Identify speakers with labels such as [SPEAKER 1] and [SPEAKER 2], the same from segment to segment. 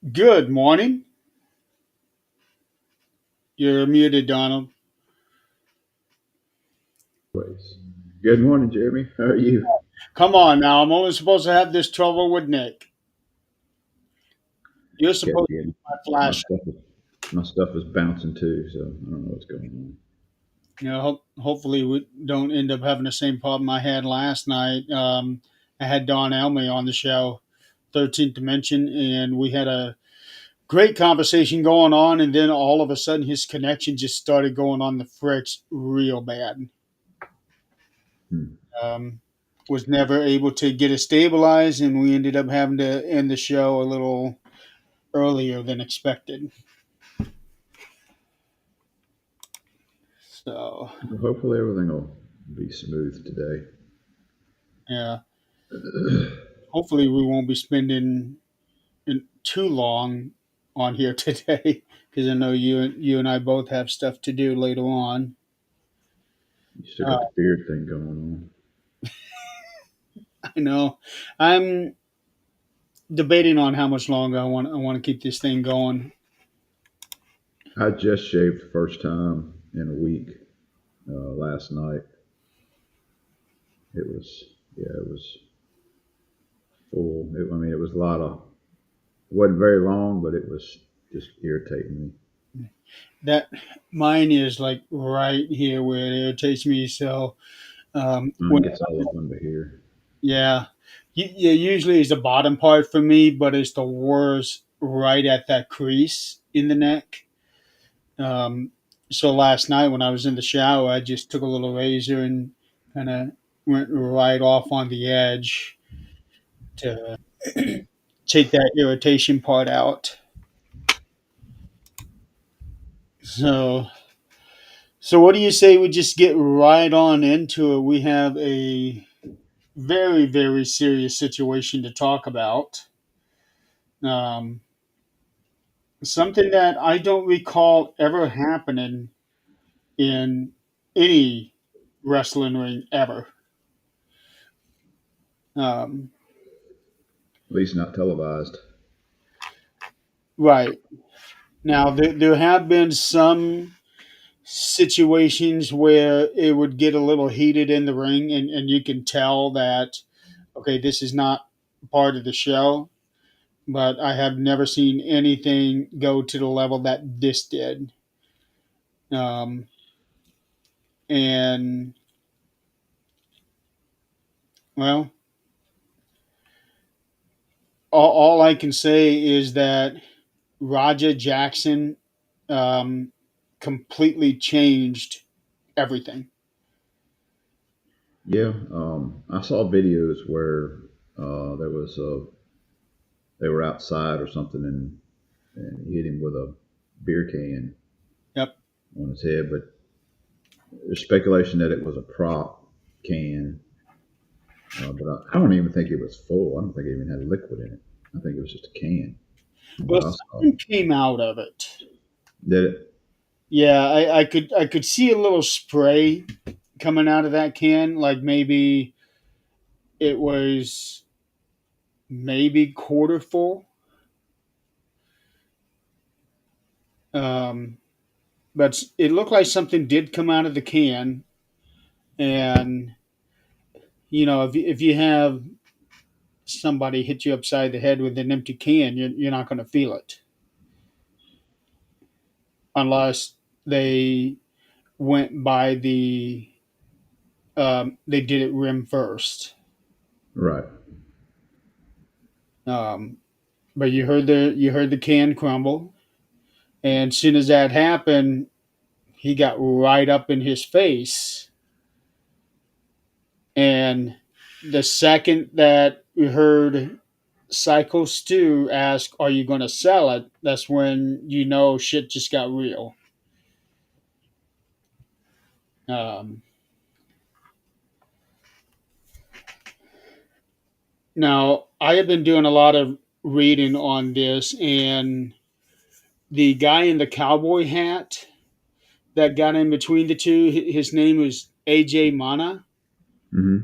[SPEAKER 1] Good morning. You're muted, Donald.
[SPEAKER 2] Place. Good morning, Jeremy. How are you?
[SPEAKER 1] Come on now. I'm only supposed to have this trouble with Nick. You're
[SPEAKER 2] Kept
[SPEAKER 1] supposed to be
[SPEAKER 2] getting
[SPEAKER 1] my
[SPEAKER 2] my
[SPEAKER 1] flash.
[SPEAKER 2] stuff. My stuff is bouncing too, so I don't know what's going on.
[SPEAKER 1] Hopefully we don't end up having the same problem I had last night. I had Don Elmy on the show, 13th Dimension, and we had a great conversation going on, and then all of a sudden his connection just started going on the fritz real bad.
[SPEAKER 2] Hmm.
[SPEAKER 1] Um, was never able to get it stabilized, and we ended up having to end the show a little earlier than expected. So,
[SPEAKER 2] Well, hopefully everything will be smooth today.
[SPEAKER 1] yeah, hopefully we won't be spending too long on here today because I know you and I both have stuff to do later on.
[SPEAKER 2] You still
[SPEAKER 1] Uh,
[SPEAKER 2] got the beard thing going
[SPEAKER 1] I know I'm debating on how much longer I want to keep this thing going.
[SPEAKER 2] on. I just shaved the first time in a week last night. It was it was full. I mean, it was a lot of. It wasn't very long, but it was just irritating me.
[SPEAKER 1] That mine is like right here where it irritates me. So
[SPEAKER 2] Mine
[SPEAKER 1] when
[SPEAKER 2] gets all up under here.
[SPEAKER 1] yeah, yeah, usually it's the bottom part for me, but it's the worst right at that crease in the neck. Um, so last night when I was in the shower, I just took a little razor and kind of went right off on the edge to take that irritation part out. So, so what do you say we just get right on into it? We have a very, very serious situation to talk about. Um, Something that I don't recall ever happening in any wrestling ring ever. Um,
[SPEAKER 2] At least not televised.
[SPEAKER 1] right. Now, there have been some situations where it would get a little heated in the ring, and you can tell that, okay, this is not part of the show, but I have never seen anything go to the level that this did. Um, and, well, all I can say is that Raja Jackson um, completely changed everything.
[SPEAKER 2] Yeah, I saw videos where there was they were outside or something, and he hit him with a beer can
[SPEAKER 1] Yep.
[SPEAKER 2] on his head. But there's speculation that it was a prop can, but I don't even think it was full. I don't think it even had liquid in it. I think it was just a can. From
[SPEAKER 1] Well,
[SPEAKER 2] what I saw,
[SPEAKER 1] something came out of it.
[SPEAKER 2] did it?
[SPEAKER 1] Yeah, I could see a little spray coming out of that can, like maybe it was maybe quarter full. Um, but it looked like something did come out of the can, and if you have somebody hit you upside the head with an empty can, you're not going to feel it unless they went by they did it rim first.
[SPEAKER 2] Right.
[SPEAKER 1] Um, but you heard the can crumble, and as soon as that happened, he got right up in his face. And the second that we heard Psycho Stu ask, "Are you going to sell it?" That's when shit just got real. Um, Now, I have been doing a lot of reading on this, and the guy in the cowboy hat that got in between the two, his name was AJ Mana,
[SPEAKER 2] Hmm.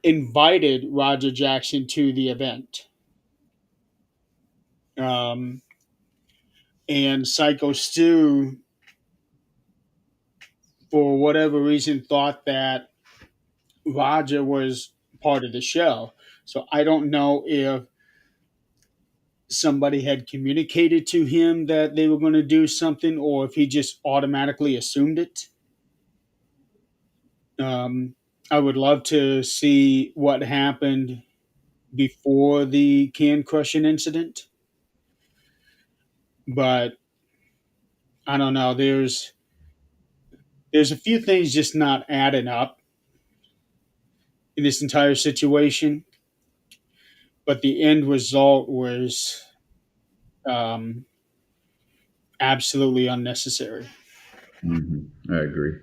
[SPEAKER 1] invited Roger Jackson to the event. Um, and Psycho Stu, for whatever reason, thought that Roger was part of the show. So I don't know if somebody had communicated to him that they were going to do something or if he just automatically assumed it. Um, I would love to see what happened before the can crushing incident, but I don't know. There's a few things just not adding up in this entire situation, but the end result was um, absolutely unnecessary.
[SPEAKER 2] I agree.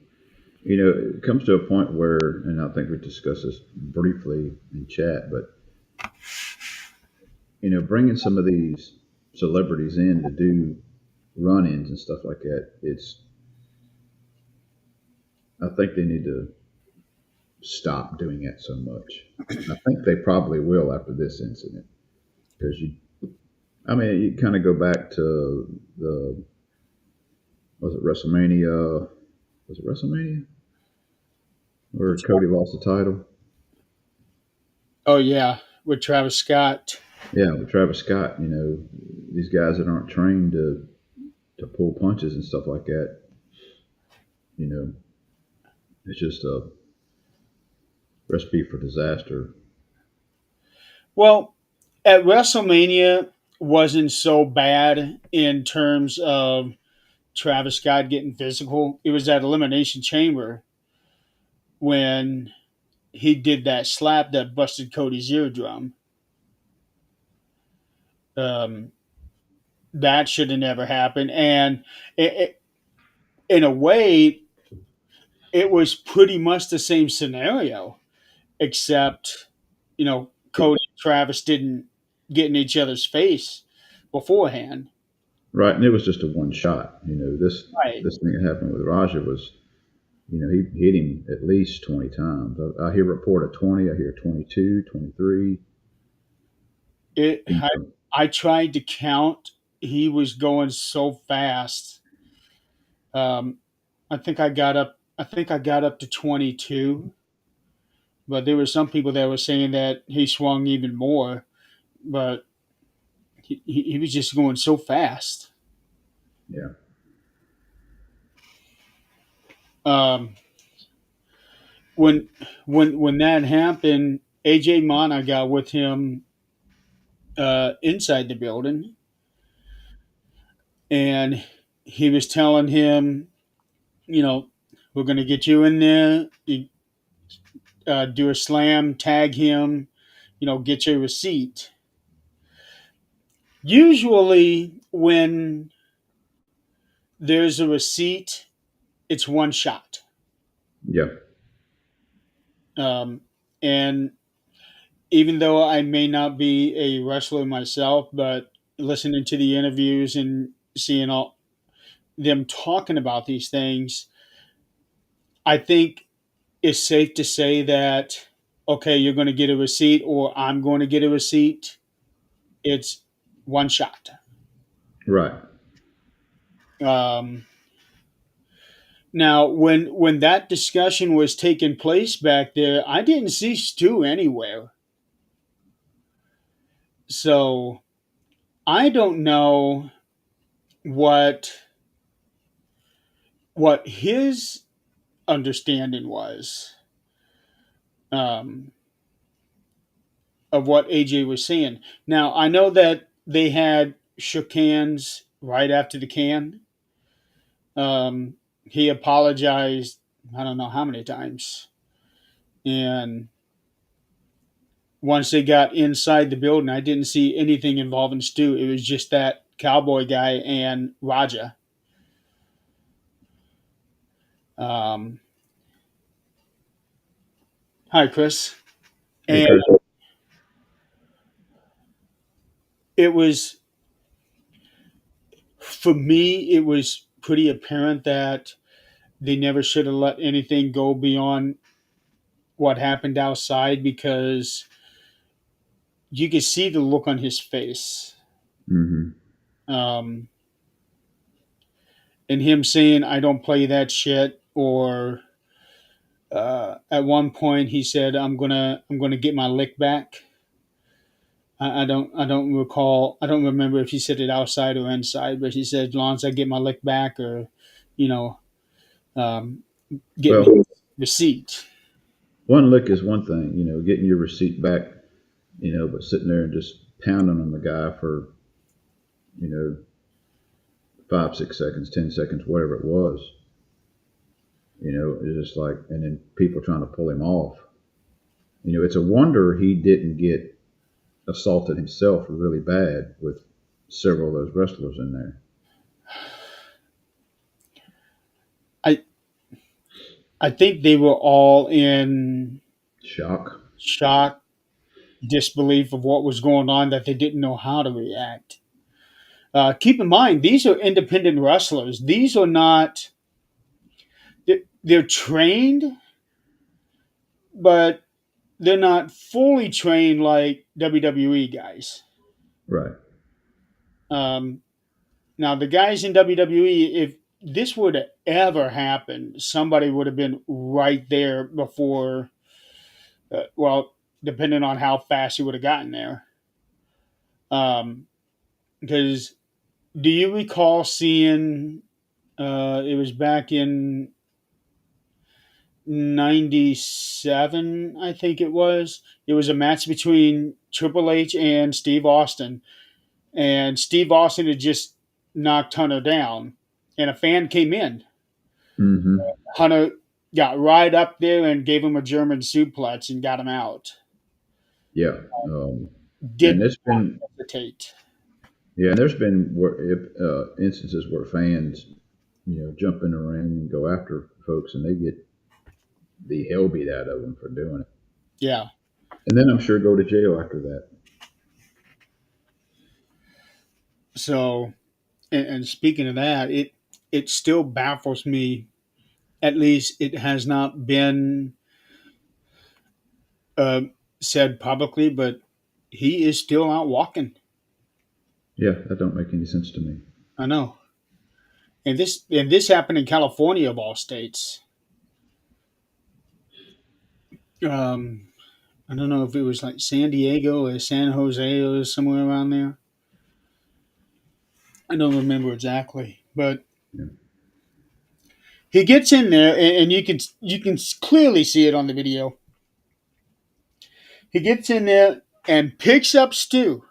[SPEAKER 2] You know, it comes to a point where, and I think we discussed this briefly in chat, but bringing some of these celebrities in to do run-ins and stuff like that, I think they need to stop doing that so much. I think they probably will after this incident because I mean, you kind of go back to the, was it WrestleMania? Was it WrestleMania where Cody lost the title?
[SPEAKER 1] Oh yeah, with Travis Scott.
[SPEAKER 2] Yeah, with Travis Scott. These guys that aren't trained to pull punches and stuff like that. You know, it's just a recipe for disaster.
[SPEAKER 1] Well, at WrestleMania wasn't so bad in terms of Travis Scott getting physical. It was at Elimination Chamber when he did that slap that busted Cody's eardrum. Um, that should have never happened. And in a way, it was pretty much the same scenario, except, Cody and Travis didn't get in each other's face beforehand.
[SPEAKER 2] Right, and it was just a one shot.
[SPEAKER 1] Right.
[SPEAKER 2] This thing that happened with Raja was, he hit him at least 20 times. I hear report of 20, I hear 22, 23.
[SPEAKER 1] It,
[SPEAKER 2] You
[SPEAKER 1] I,
[SPEAKER 2] know,
[SPEAKER 1] I tried to count. He was going so fast. Um, I think I got up to 22, but there were some people that were saying that he swung even more. But he was just going so fast.
[SPEAKER 2] yeah,
[SPEAKER 1] Um, when when that happened, AJ Mana got with him inside the building, and he was telling him, you know, we're going to get you in there. You, do a slam, tag him, get your receipt. Usually, when there's a receipt, it's one shot.
[SPEAKER 2] yeah,
[SPEAKER 1] Um, and even though I may not be a wrestler myself, but listening to the interviews and seeing all them talking about these things, I think it's safe to say that okay, you're going to get a receipt, or I'm going to get a receipt. It's one shot.
[SPEAKER 2] right,
[SPEAKER 1] Um, Now, when that discussion was taking place back there, I didn't see Stu anywhere. So I don't know what his understanding was um, of what AJ was saying. Now I know that they had shook hands right after the can. He apologized. I don't know how many times, and once they got inside the building, I didn't see anything involving Stu. It was just that cowboy guy and Raja. Um, Hi, Chris.
[SPEAKER 2] hey
[SPEAKER 1] And
[SPEAKER 2] Chris.
[SPEAKER 1] it was, for me, it was pretty apparent that they never should have let anything go beyond what happened outside because you could see the look on his face.
[SPEAKER 2] Mm-hmm.
[SPEAKER 1] Um, and him saying, "I don't play that shit," or at one point he said, I'm gonna get my lick back." I don't recall. I don't remember if he said it outside or inside, but he said, "As long as I get my lick back, or you know, um, get me
[SPEAKER 2] Well,
[SPEAKER 1] receipt."
[SPEAKER 2] one lick is one thing, getting your receipt back, but sitting there and just pounding on the guy for, you know, 5, 6 seconds, 10 seconds, whatever it was, it's just like, and then people trying to pull him off. It's a wonder he didn't get assaulted himself really bad with several of those wrestlers in there.
[SPEAKER 1] I I think they were all in
[SPEAKER 2] Shock.
[SPEAKER 1] shock, disbelief of what was going on, that they didn't know how to react. Keep in mind, these are independent wrestlers. These are not. They're trained, but they're not fully trained like WWE guys.
[SPEAKER 2] Right.
[SPEAKER 1] Um, Now, the guys in WWE, if this would have ever happened, somebody would have been right there before. Well, depending on how fast he would have gotten there. Because do you recall seeing? It was back in '97, I think it was. It was a match between Triple H and Steve Austin, and Steve Austin had just knocked Hunter down, and a fan came in.
[SPEAKER 2] Mm-hmm.
[SPEAKER 1] Hunter got right up there and gave him a German suplex and got him out.
[SPEAKER 2] Yeah. And
[SPEAKER 1] Did
[SPEAKER 2] there's
[SPEAKER 1] not
[SPEAKER 2] been,
[SPEAKER 1] hesitate.
[SPEAKER 2] yeah, and there's been instances where fans, jump in the ring and go after folks, and they get the hell beat out of them for doing it.
[SPEAKER 1] Yeah.
[SPEAKER 2] And then I'm sure go to jail after that.
[SPEAKER 1] So, and speaking of that, it still baffles me. At least it has not been uh, said publicly, but he is still out walking.
[SPEAKER 2] Yeah, that don't make any sense to me.
[SPEAKER 1] I know. And this happened in California of all states. Um, I don't know if it was like San Diego or San Jose or somewhere around there. I don't remember exactly, but
[SPEAKER 2] Yeah.
[SPEAKER 1] he gets in there, and you can clearly see it on the video. He gets in there and picks up Stu,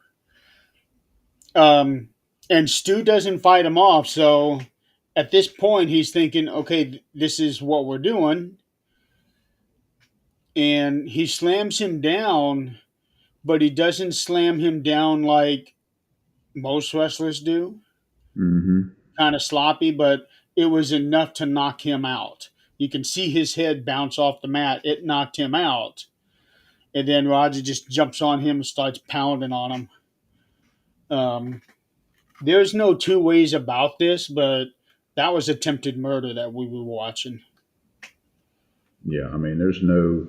[SPEAKER 1] um, and Stu doesn't fight him off. So at this point, he's thinking, okay, this is what we're doing, and he slams him down, but he doesn't slam him down like most wrestlers do.
[SPEAKER 2] Mm-hmm.
[SPEAKER 1] Kind of sloppy, but it was enough to knock him out. You can see his head bounce off the mat. It knocked him out. And then Roger just jumps on him and starts pounding on him. Um, there's no two ways about this, but that was attempted murder that we were watching.
[SPEAKER 2] Yeah, I mean, there's no,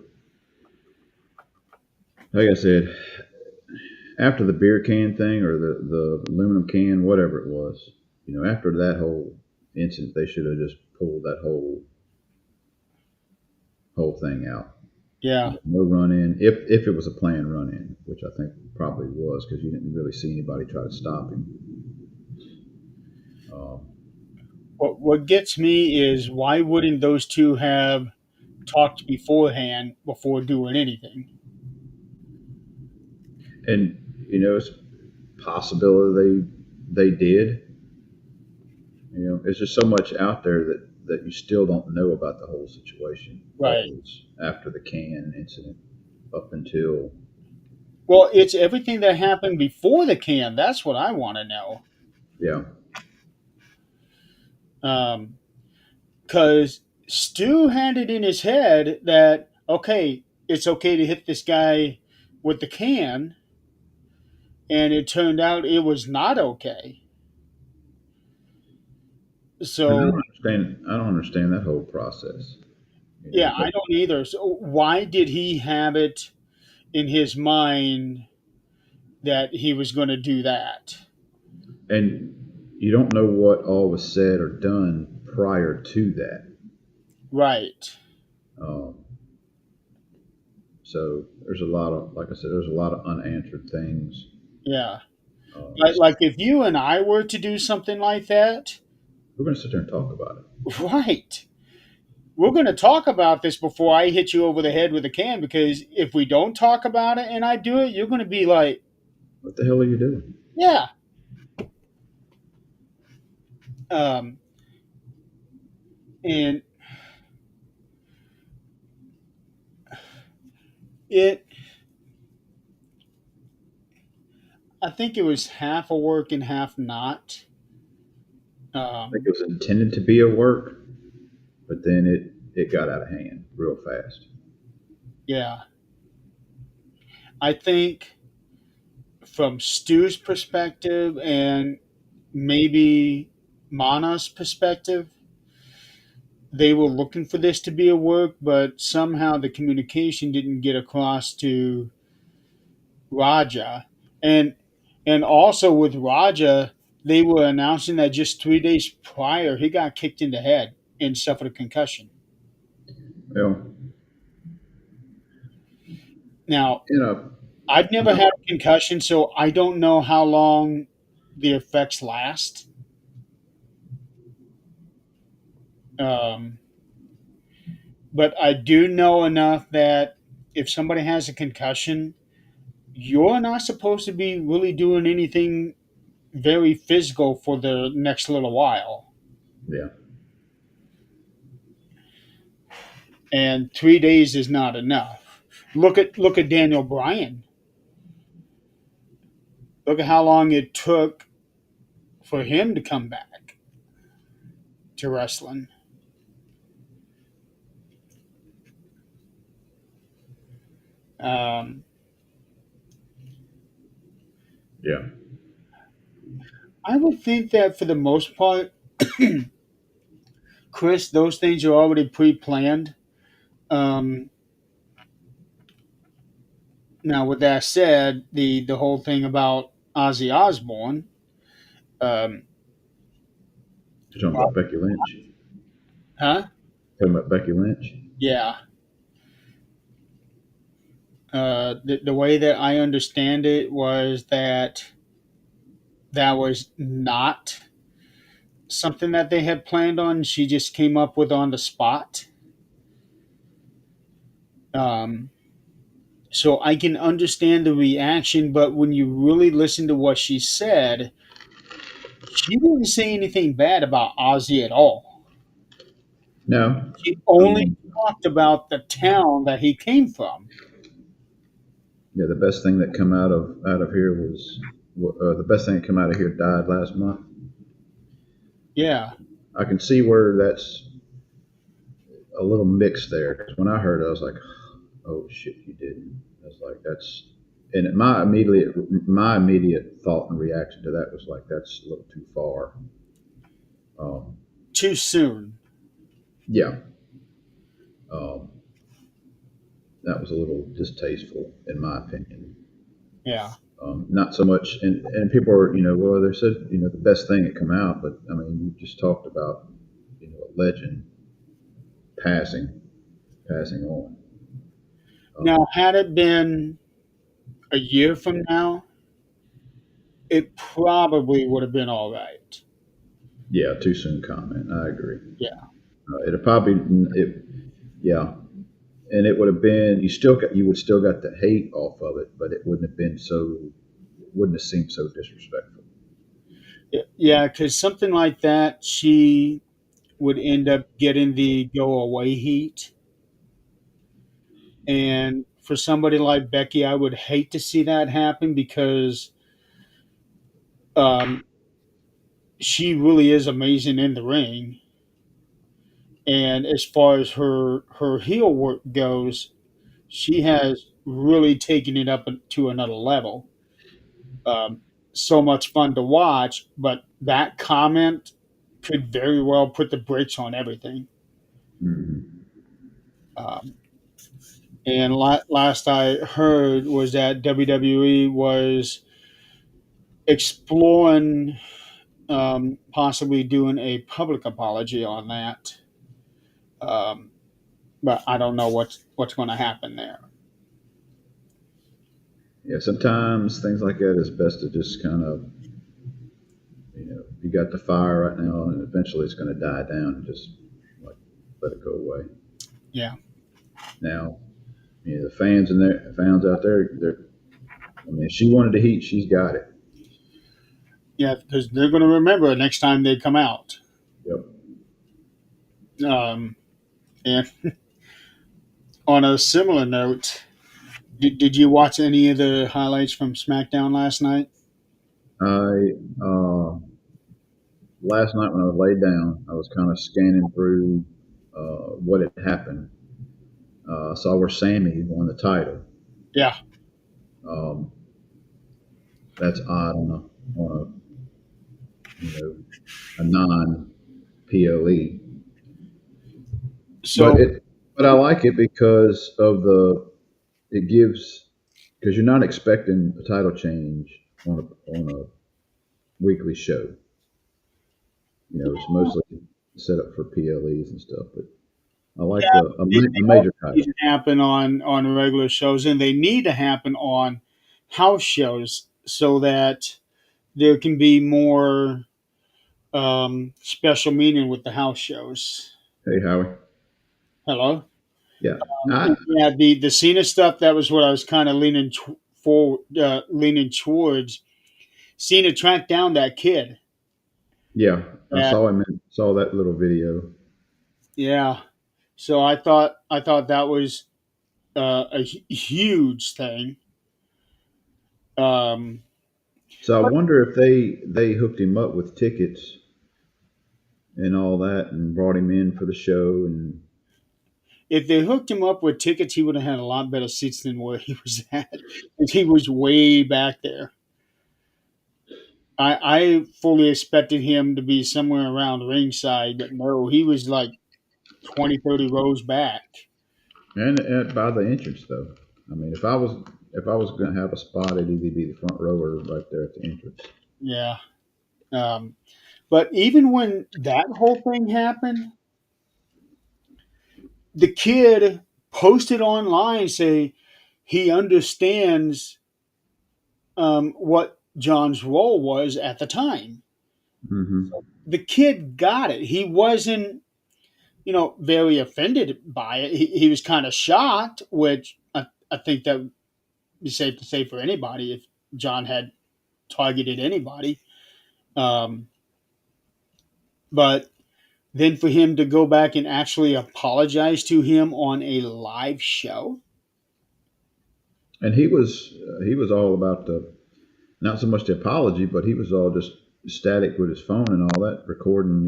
[SPEAKER 2] like I said, after the beer can thing or the aluminum can, whatever it was, after that whole incident, they should have just pulled that whole thing out.
[SPEAKER 1] Yeah.
[SPEAKER 2] No run in, if it was a planned run in, which I think probably was because you didn't really see anybody try to stop him. Um,
[SPEAKER 1] What gets me is, why wouldn't those two have talked beforehand before doing anything?
[SPEAKER 2] and it's possibility they did. There's just so much out there that you still don't know about the whole situation.
[SPEAKER 1] Right.
[SPEAKER 2] Always after the can incident, up until
[SPEAKER 1] Well, it's everything that happened before the can. That's what I want to know.
[SPEAKER 2] yeah,
[SPEAKER 1] Because Stu had it in his head that, okay, it's okay to hit this guy with the can, and it turned out it was not okay.
[SPEAKER 2] and
[SPEAKER 1] So
[SPEAKER 2] I don't understand that whole process.
[SPEAKER 1] yeah,
[SPEAKER 2] But
[SPEAKER 1] I don't either. So why did he have it, in his mind, that he was going to do that?
[SPEAKER 2] and you don't know what all was said or done prior to that.
[SPEAKER 1] Right.
[SPEAKER 2] Um, so there's a lot of, like I said, there's a lot of unanswered things.
[SPEAKER 1] Yeah.
[SPEAKER 2] Um,
[SPEAKER 1] Like if you and I were to do something like that,
[SPEAKER 2] we're going to sit there and talk about it.
[SPEAKER 1] right. We're going to talk about this before I hit you over the head with a can, because if we don't talk about it and I do it, you're going to be like,
[SPEAKER 2] What the hell are you doing?
[SPEAKER 1] yeah. Um, and it, I think it was half a work and half not.
[SPEAKER 2] I think
[SPEAKER 1] Um,
[SPEAKER 2] it was intended to be a work, but then it got out of hand real fast.
[SPEAKER 1] yeah. I think from Stu's perspective and maybe Mana's perspective, they were looking for this to be a work, but somehow the communication didn't get across to Raja. And also with Raja, they were announcing that just 3 days prior he got kicked in the head and suffered a concussion.
[SPEAKER 2] Well,
[SPEAKER 1] Now,
[SPEAKER 2] you know,
[SPEAKER 1] I've never had a concussion, so I don't know how long the effects last. Um, but I do know enough that if somebody has a concussion, you're not supposed to be really doing anything very physical for the next little while.
[SPEAKER 2] yeah,
[SPEAKER 1] And 3 days is not enough. Look at Daniel Bryan. Look at how long it took for him to come back to wrestling. Um,
[SPEAKER 2] yeah,
[SPEAKER 1] I would think that for the most part, Chris, those things are already pre-planned. Um, Now, with that said, the whole thing about Ozzy Osbourne, um,
[SPEAKER 2] you're talking about Becky Lynch.
[SPEAKER 1] huh?
[SPEAKER 2] Talking about Becky Lynch.
[SPEAKER 1] Yeah. The way that I understand it was that that was not something that they had planned on. She just came up with on the spot. Um, so I can understand the reaction, but when you really listen to what she said, she didn't say anything bad about Ozzy at all.
[SPEAKER 2] No,
[SPEAKER 1] She only
[SPEAKER 2] um,
[SPEAKER 1] talked about the town that he came from.
[SPEAKER 2] yeah, the best thing that come out of here was the best thing that come out of here died last month.
[SPEAKER 1] Yeah.
[SPEAKER 2] I can see where that's a little mixed there. 'Cause when I heard it, I was like, "Oh shit, you didn't." I was like, "That's," and my immediate thought and reaction to that was like, "That's a little too far." Um,
[SPEAKER 1] Too soon.
[SPEAKER 2] yeah, um, that was a little distasteful, in my opinion.
[SPEAKER 1] Yeah.
[SPEAKER 2] Not so much, and people are, well, they said, the best thing that come out, but I mean, you just talked about, a legend passing, passing on.
[SPEAKER 1] Now,
[SPEAKER 2] Um,
[SPEAKER 1] had it been a year from now, it probably would have been all right.
[SPEAKER 2] yeah, too soon comment. I agree.
[SPEAKER 1] Yeah.
[SPEAKER 2] It'd probably, yeah, and it would have been, you would still got the hate off of it, but it wouldn't have seemed so disrespectful.
[SPEAKER 1] Yeah, because something like that, she would end up getting the go away heat. And for somebody like Becky, I would hate to see that happen because um, she really is amazing in the ring. And as far as her heel work goes, she has really taken it up to another level. Um, so much fun to watch, but that comment could very well put the brakes on everything.
[SPEAKER 2] Hmm.
[SPEAKER 1] Um, and last I heard was that WWE was exploring. possibly doing a public apology on that. Um, but I don't know what's going to happen there.
[SPEAKER 2] Yeah, sometimes things like that is best to just kind of, you got the fire right now, and eventually it's going to die down and just like let it go away.
[SPEAKER 1] Yeah,
[SPEAKER 2] Now, the fans out there, I mean, if she wanted the heat, she's got it.
[SPEAKER 1] yeah, because they're going to remember it next time they come out.
[SPEAKER 2] Yep.
[SPEAKER 1] Um, and on a similar note, did you watch any of the highlights from SmackDown last night?
[SPEAKER 2] I Last night when I was laid down, I was kind of scanning through what had happened. I saw where Sammy won the title.
[SPEAKER 1] Yeah.
[SPEAKER 2] Um, that's odd a non PLE, but
[SPEAKER 1] So
[SPEAKER 2] I like it because of the it gives because you're not expecting a title change on a weekly show. It's mostly set up for PLEs and stuff, but I like
[SPEAKER 1] yeah,
[SPEAKER 2] a
[SPEAKER 1] they also
[SPEAKER 2] major
[SPEAKER 1] need
[SPEAKER 2] title.
[SPEAKER 1] to happen on regular shows, and they need to happen on house shows so that there can be more special meaning with the house shows.
[SPEAKER 2] Hey, Howie.
[SPEAKER 1] Hello.
[SPEAKER 2] Yeah, I
[SPEAKER 1] Yeah, the Cena stuff. That was what I was kind of leaning towards. Cena tracked down that kid.
[SPEAKER 2] yeah, I
[SPEAKER 1] That
[SPEAKER 2] saw that little video.
[SPEAKER 1] Yeah. So I thought that was huge thing. Um,
[SPEAKER 2] So I
[SPEAKER 1] but
[SPEAKER 2] wonder if they hooked him up with tickets and all that, and brought him in for the show. And
[SPEAKER 1] if they hooked him up with tickets, he would have had a lot better seats than where he was at. 'Cause he was way back there. I fully expected him to be somewhere around ringside, but no, he was like 20, 30 rows back.
[SPEAKER 2] by the entrance though. I mean, if I was going to have a spot, it'd either be the front row or right there at the entrance.
[SPEAKER 1] Yeah. Um, but even when that whole thing happened, the kid posted online say he understands what John's role was at the time.
[SPEAKER 2] Hmm.
[SPEAKER 1] The kid got it. He wasn't, very offended by it. He was kind of shocked, which I think that would be safe to say for anybody if John had targeted anybody. Um, but then for him to go back and actually apologize to him on a live show.
[SPEAKER 2] And he was all about the not so much the apology, but he was all just static with his phone and all that, recording.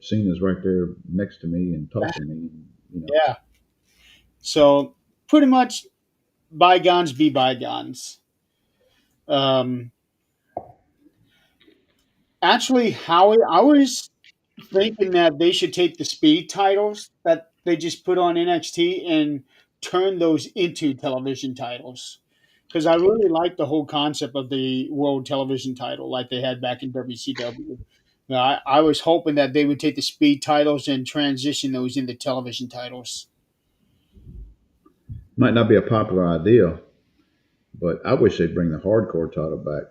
[SPEAKER 2] Cena's right there next to me and talking to me. You know,
[SPEAKER 1] Yeah. So pretty much bygones be bygones. Um, Actually, Howie, I was thinking that they should take the speed titles that they just put on NXT and turn those into television titles. Because I really like the whole concept of the world television title like they had back in WCW. Now, I was hoping that they would take the speed titles and transition those into television titles.
[SPEAKER 2] might not be a popular idea, but I wish they'd bring the hardcore title back.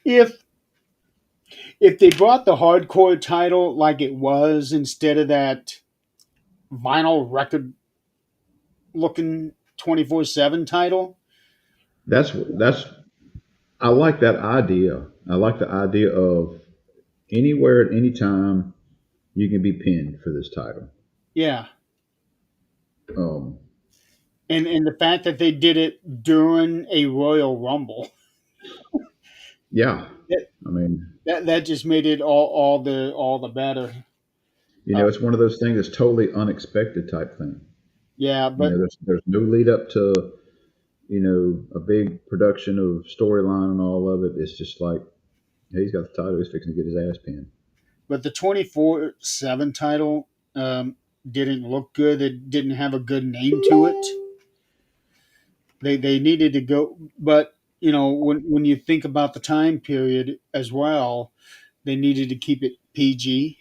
[SPEAKER 1] If if they brought the hardcore title like it was instead of that vinyl record looking 24/7 title,
[SPEAKER 2] That's I like that idea. I like the idea of anywhere at any time you can be pinned for this title.
[SPEAKER 1] yeah.
[SPEAKER 2] Um,
[SPEAKER 1] And the fact that they did it during a Royal Rumble,
[SPEAKER 2] yeah,
[SPEAKER 1] that
[SPEAKER 2] I mean,
[SPEAKER 1] that just made it all the better.
[SPEAKER 2] it's one of those things that's totally unexpected type thing.
[SPEAKER 1] Yeah, but
[SPEAKER 2] There's no lead up to a big production of storyline and all of it. It's just like, hey, he's got the title. He's fixing to get his ass pinned.
[SPEAKER 1] but the 24/7 title didn't look good. It didn't have a good name to it. They needed to go, but when you think about the time period as well, they needed to keep it PG,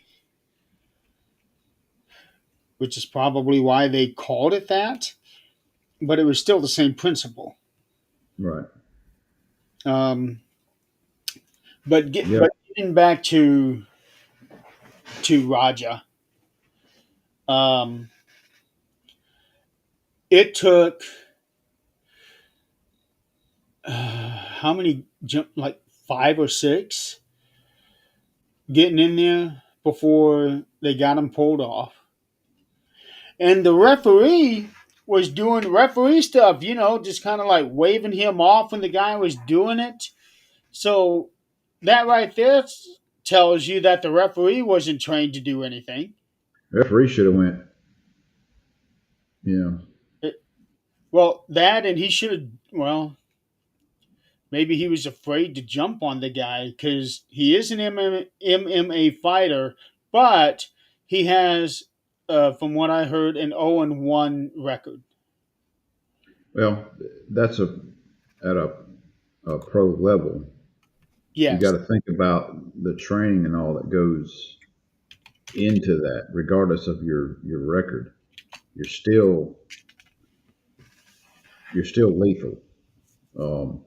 [SPEAKER 1] which is probably why they called it that. But it was still the same principle.
[SPEAKER 2] Right.
[SPEAKER 1] Um,
[SPEAKER 2] Yeah.
[SPEAKER 1] but getting back to Raja, um, it took how many jump like five or six getting in there before they got him pulled off, and the referee was doing referee stuff, just kind of like waving him off when the guy was doing it. So that right there tells you that the referee wasn't trained to do anything.
[SPEAKER 2] Referee should have went. Yeah.
[SPEAKER 1] It- well, that and he should have. Well, maybe he was afraid to jump on the guy because he is an MMA fighter, but he has, from what I heard, an 0-1 record.
[SPEAKER 2] Well, that's at a pro level. You got
[SPEAKER 1] Yes.
[SPEAKER 2] to think about the training and all that goes into that, regardless of your record. You're still you're still lethal. Um,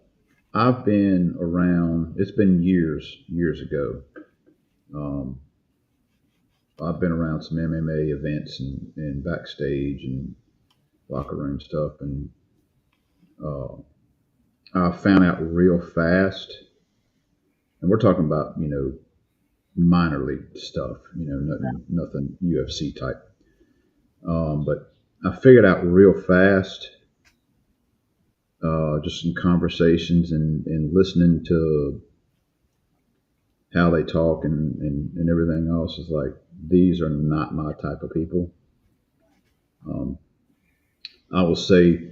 [SPEAKER 2] I've been around. It's been years ago. Um, I've been around some MMA events and backstage and locker room stuff, and uh, I found out real fast. And we're talking about minor league stuff, nothing UFC type. But I figured out real fast, just in conversations and listening to how they talk and everything else is like, these are not my type of people. Um, I will say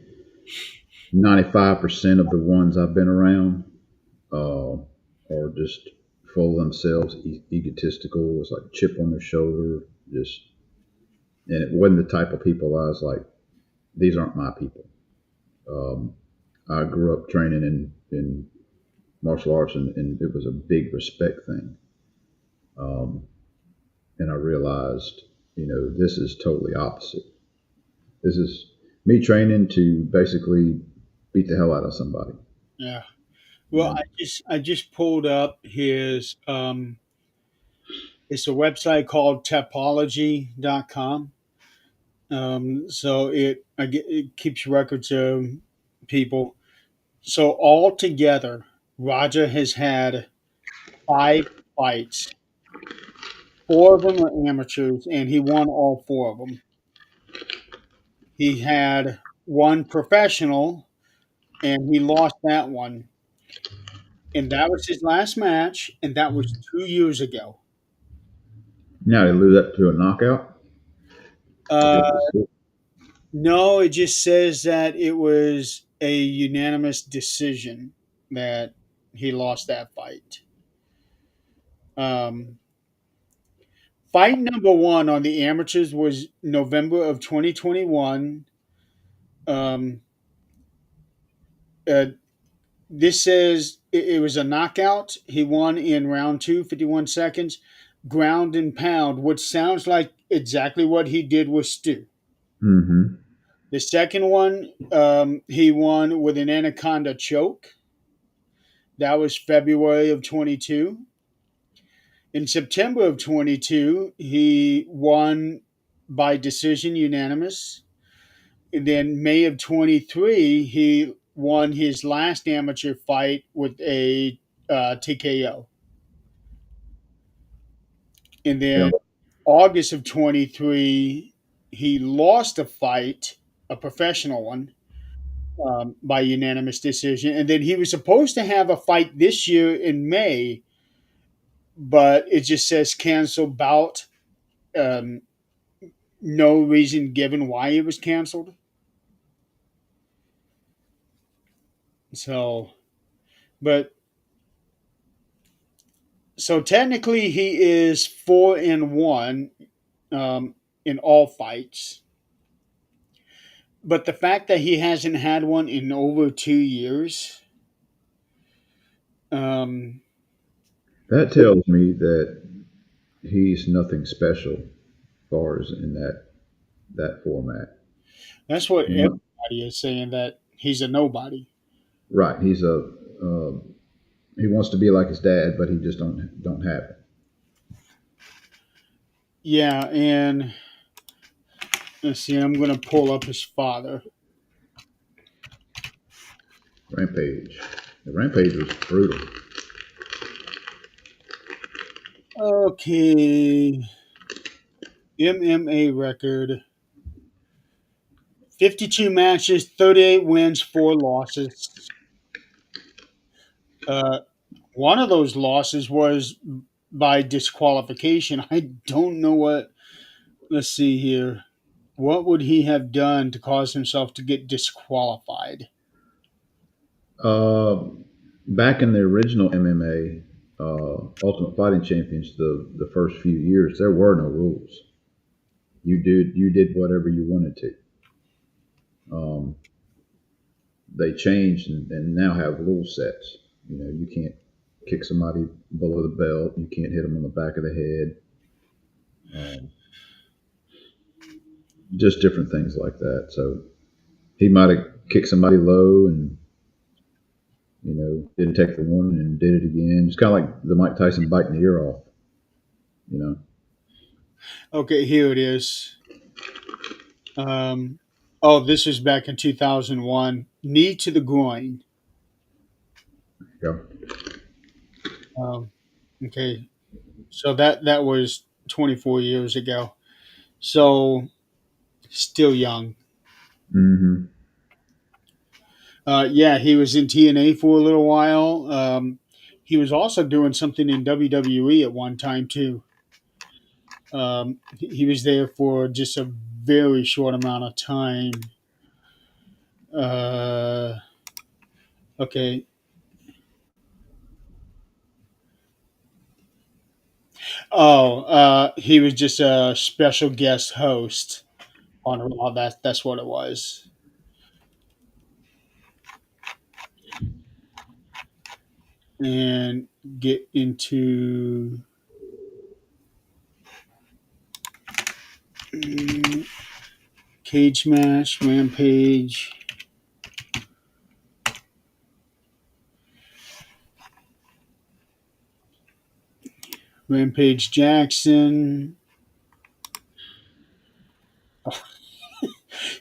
[SPEAKER 2] 95% of the ones I've been around uh, are just full of themselves, egotistical. It's like chip on their shoulder, just, and it wasn't the type of people I was like, these aren't my people. Um, I grew up training in martial arts, and it was a big respect thing. Um, and I realized, this is totally opposite. This is me training to basically beat the hell out of somebody.
[SPEAKER 1] Yeah.
[SPEAKER 2] You
[SPEAKER 1] Well,
[SPEAKER 2] know,
[SPEAKER 1] I just pulled up his. It's a website called Topology.com. So it keeps records of people. So altogether, Raja has had 5 fights. 4 of them are amateurs, and he won all 4 of them. He had one professional, and he lost that one. And that was his last match, and that was 2 years ago.
[SPEAKER 2] now they lose that to a knockout.
[SPEAKER 1] Uh,
[SPEAKER 2] Split decision.
[SPEAKER 1] no, it just says that it was a unanimous decision that he lost that fight. Um, Fight number one on the amateurs was November of 2021. Um, uh, this says it was a knockout. He won in round two, 51 seconds, ground and pound, which sounds like exactly what he did with Stu.
[SPEAKER 2] Mm-hmm.
[SPEAKER 1] The second one, he won with an anaconda choke. That was February of 22. In September of 22, he won by decision unanimous. And then May of 23, he won his last amateur fight with a TKO. And
[SPEAKER 2] Yeah.
[SPEAKER 1] then August of 23, he lost a fight, a professional one, by unanimous decision. And then he was supposed to have a fight this year in May, but it just says canceled bout. Um, no reason given why it was canceled. So, but so technically he is 4-1 um, in all fights. But the fact that he hasn't had one in over 2 years, Um,
[SPEAKER 2] That tells me that he's nothing special as far as in that format.
[SPEAKER 1] that's what
[SPEAKER 2] You know,
[SPEAKER 1] everybody is saying, that he's a nobody.
[SPEAKER 2] right? Uh, he wants to be like his dad, but he just don't have it.
[SPEAKER 1] Yeah, and let's see. I'm going to pull up his father.
[SPEAKER 2] Rampage. The Rampage was brutal.
[SPEAKER 1] Okay, MMA record: 52 matches, 38 wins, 4 losses. Uh, one of those losses was by disqualification. I don't know what. Let's see here. What would he have done to cause himself to get disqualified?
[SPEAKER 2] Uh, Back in the original MMA, Ultimate Fighting Champions, the first few years, there were no rules. You did whatever you wanted to. Um, they changed and now have rule sets. You know, you can't kick somebody below the belt. You can't hit them on the back of the head. Um, just different things like that. So he might have kicked somebody low and didn't take the warning and did it again. It's kind of like the Mike Tyson biting the ear off. You know,
[SPEAKER 1] Okay, here it is. Um, oh, this is back in 2001. Knee to the groin.
[SPEAKER 2] yeah.
[SPEAKER 1] Um, okay, so that was 24 years ago. So still young.
[SPEAKER 2] Mm-hmm.
[SPEAKER 1] Yeah, he was in TNA for a little while. He was also doing something in WWE at one time too. He was there for just a very short amount of time. Uh, okay. Oh, he was just a special guest host on Raw. That's what it was. And get into mm, cage match, Rampage, Rampage Jackson.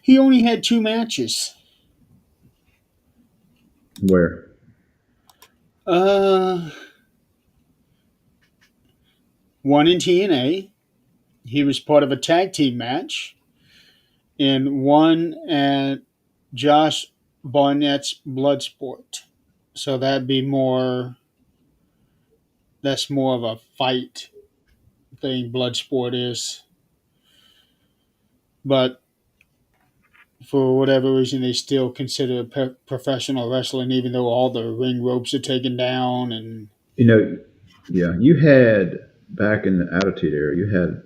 [SPEAKER 1] He only had 2 matches.
[SPEAKER 2] Where?
[SPEAKER 1] Uh, one in TNA. He was part of a tag team match, and one at Josh Barnett's Bloodsport. So that'd be more. That's more of a fight thing. Bloodsport is, but for whatever reason, they still consider it professional wrestling, even though all the ring ropes are taken down. And
[SPEAKER 2] You know, yeah. You had back in the Attitude Era, you had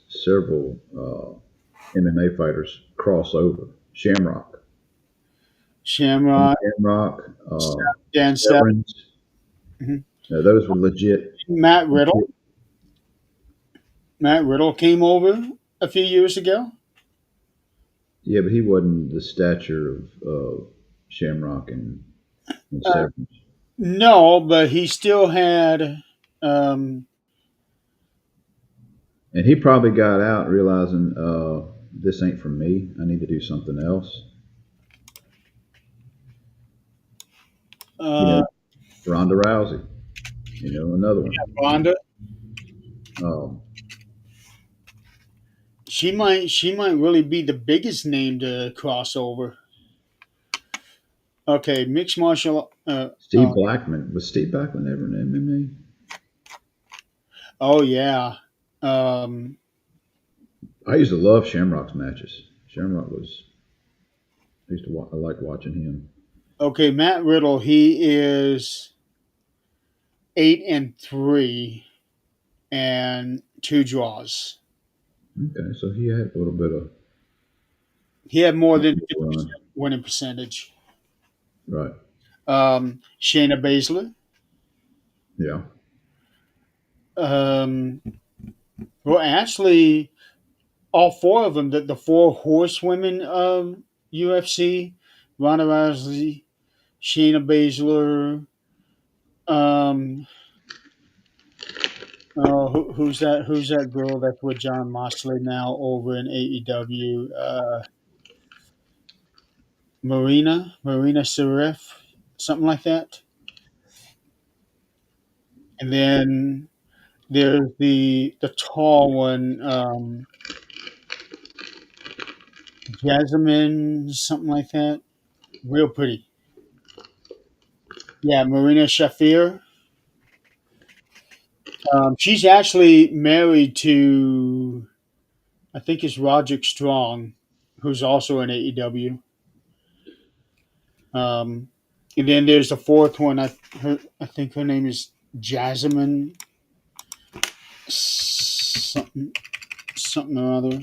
[SPEAKER 2] several MMA fighters cross over. Shamrock,
[SPEAKER 1] Shamrock,
[SPEAKER 2] Shamrock,
[SPEAKER 1] Dan Severn,
[SPEAKER 2] Sevens. Those were legit.
[SPEAKER 1] Matt Riddle. Matt Riddle came over a few years ago.
[SPEAKER 2] Yeah, but he wasn't the stature of Shamrock and
[SPEAKER 1] Uh,
[SPEAKER 2] Sevens.
[SPEAKER 1] no, but he still had. Um,
[SPEAKER 2] And he probably got out realizing this ain't for me. I need to do something else. You
[SPEAKER 1] uh,
[SPEAKER 2] know, Ronda Rousey. Another one.
[SPEAKER 1] Ronda.
[SPEAKER 2] Um,
[SPEAKER 1] She might really be the biggest name to cross over. Okay, mixed martial.
[SPEAKER 2] Steve Blackman, was Steve Blackman ever in MMA?
[SPEAKER 1] Oh yeah. Um,
[SPEAKER 2] I used to love Shamrock's matches. Shamrock was. I used to. I like watching him.
[SPEAKER 1] okay, Matt Riddle. He is 8-3 and 2 draws.
[SPEAKER 2] Okay, so he had a little bit of
[SPEAKER 1] He had more than
[SPEAKER 2] run.
[SPEAKER 1] 50% winning percentage.
[SPEAKER 2] Right.
[SPEAKER 1] Shayna Baszler.
[SPEAKER 2] Yeah.
[SPEAKER 1] Um, well, actually, all four of them, the four horsewomen of UFC, Ronda Rousey, Shayna Baszler, um, who's that? Who's that girl that's with John Moxley now over in AEW? Marina Sirif, something like that. And then there's the tall one, Jasmine, something like that. Real pretty. Yeah, Marina Shafir. She's actually married to, I think it's Roderick Strong, who's also in AEW. Um, and then there's the fourth one. I think her name is Jasmine something something or other.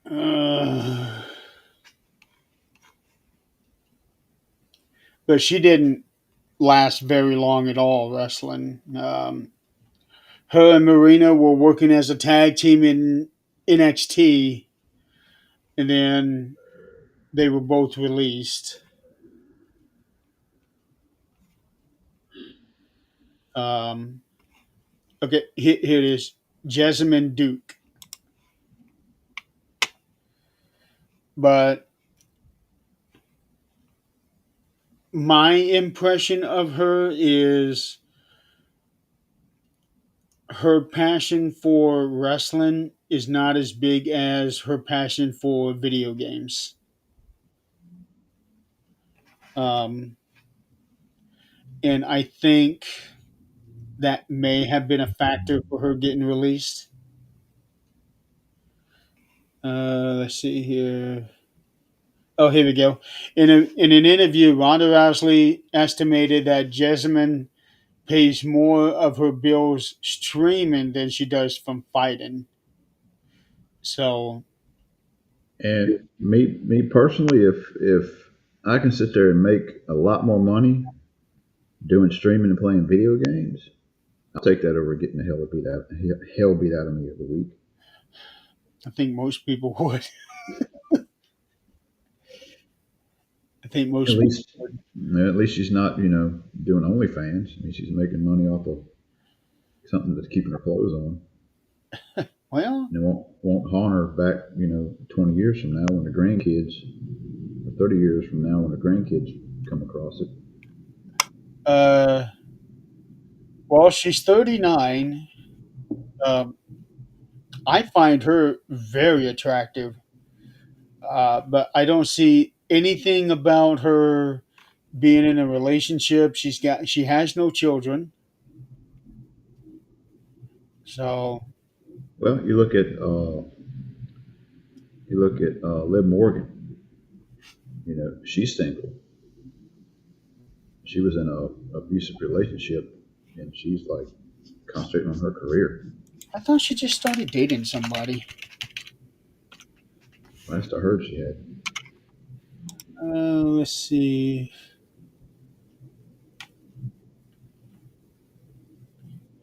[SPEAKER 1] Uh, but she didn't last very long at all wrestling. Her and Marina were working as a tag team in NXT, and then they were both released. Um, okay, here it is. Jessamine Duke. But my impression of her is her passion for wrestling is not as big as her passion for video games. Um, and I think that may have been a factor for her getting released. Let's see here. Oh, here we go. In an interview, Ronda Rousey estimated that Jessamine pays more of her bills streaming than she does from fighting. So,
[SPEAKER 2] And me personally, if I can sit there and make a lot more money doing streaming and playing video games, I'll take that over getting the hell beat out of me every week.
[SPEAKER 1] I think most people would. I think
[SPEAKER 2] At
[SPEAKER 1] most people
[SPEAKER 2] least,
[SPEAKER 1] would.
[SPEAKER 2] at least she's not doing OnlyFans. I mean, she's making money off of something that's keeping her clothes on.
[SPEAKER 1] Well,
[SPEAKER 2] And it won't haunt her back 20 years from now when the grandkids, or 30 years from now when the grandkids come across it.
[SPEAKER 1] uh, well, she's 39. Um, I find her very attractive, but I don't see anything about her being in a relationship. She has no children, so
[SPEAKER 2] Well, you look at Liv Morgan. She's single. She was in a abusive relationship, and she's like concentrating on her career.
[SPEAKER 1] I thought she just started dating somebody.
[SPEAKER 2] Last I heard, she had.
[SPEAKER 1] Let's see.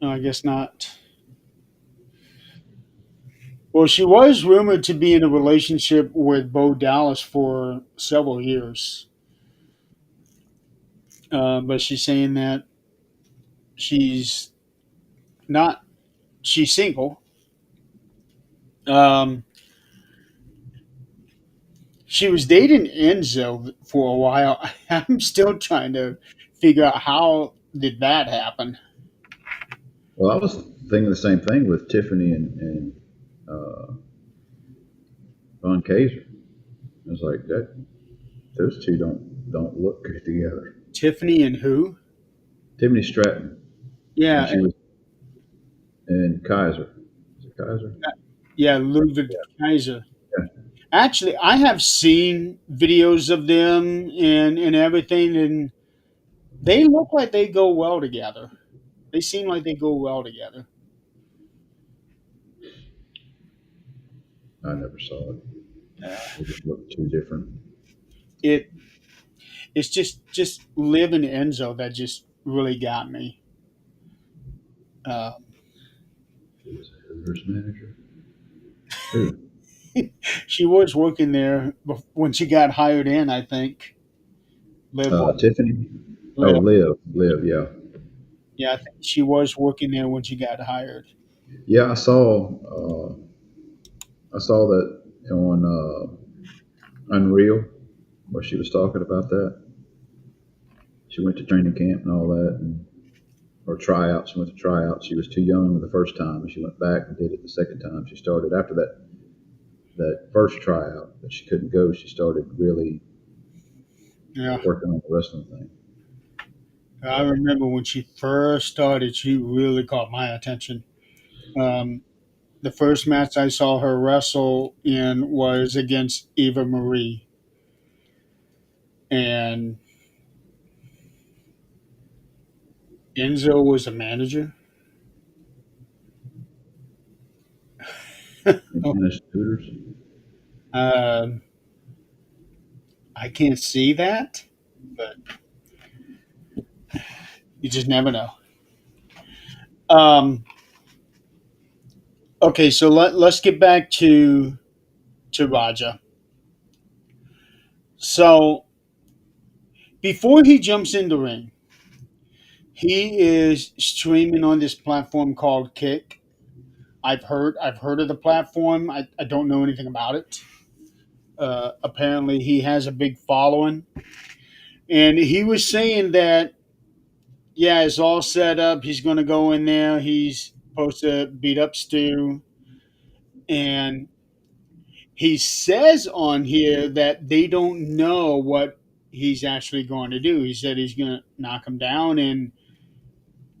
[SPEAKER 1] No, I guess not. Well, she was rumored to be in a relationship with Bo Dallas for several years, but she's saying that she's not. She's single. Um, she was dating Enzo for a while. I'm still trying to figure out how did that happen.
[SPEAKER 2] Well, I was thinking the same thing with Tiffany and uh, Von Kaiser. I was like, that those two don't look good together.
[SPEAKER 1] Tiffany and who?
[SPEAKER 2] Tiffany Stratton, when
[SPEAKER 1] Yeah,
[SPEAKER 2] she was in Kaiser. Is it Kaiser?
[SPEAKER 1] yeah, Ludwig Kaiser.
[SPEAKER 2] Yeah.
[SPEAKER 1] Actually, I have seen videos of them and everything, and they look like they go well together. They seem like they go well together.
[SPEAKER 2] I never saw it.
[SPEAKER 1] Uh,
[SPEAKER 2] They just look too different.
[SPEAKER 1] it it's just Liv and Enzo that just really got me. Uh,
[SPEAKER 2] He was a Hooters manager. Who?
[SPEAKER 1] she was working there when she got hired in. I think Liv was.
[SPEAKER 2] Tiffany. Oh,
[SPEAKER 1] Liv.
[SPEAKER 2] Live. Yeah,
[SPEAKER 1] Yeah, I think she was working there when she got hired.
[SPEAKER 2] yeah. I saw that on Unreal where she was talking about that. She went to training camp and all that, and or tryouts. She went to tryouts. She was too young the first time, and she went back and did it the second time. She started after that first tryout that she couldn't go. She started really
[SPEAKER 1] Yeah,
[SPEAKER 2] working on the wrestling thing.
[SPEAKER 1] I remember when she first started, she really caught my attention. Um, the first match I saw her wrestle in was against Eva Marie, and Enzo was a manager.
[SPEAKER 2] And managed Hooters.
[SPEAKER 1] Um, I can't see that, but you just never know. Um, okay, so let's get back to Raja. So before he jumps in the ring, he is streaming on this platform called Kick. I've heard of the platform. I don't know anything about it. Apparently, he has a big following, and he was saying that yeah, it's all set up. He's going to go in there. He's supposed to beat up Stu, and he says on here that they don't know what he's actually going to do. He said he's going to knock him down, and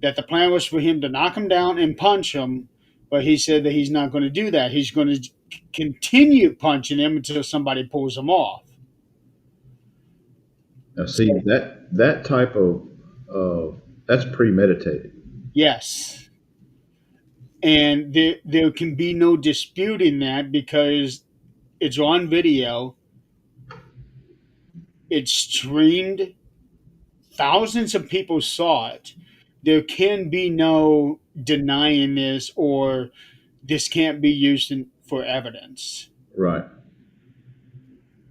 [SPEAKER 1] that the plan was for him to knock him down and punch him, but he said that he's not going to do that. He's going to continue punching him until somebody pulls him off.
[SPEAKER 2] Now, see that type of that's premeditated.
[SPEAKER 1] Yes. And there can be no disputing that because it's on video, it's streamed, thousands of people saw it. There can be no denying this or this can't be used for evidence.
[SPEAKER 2] Right.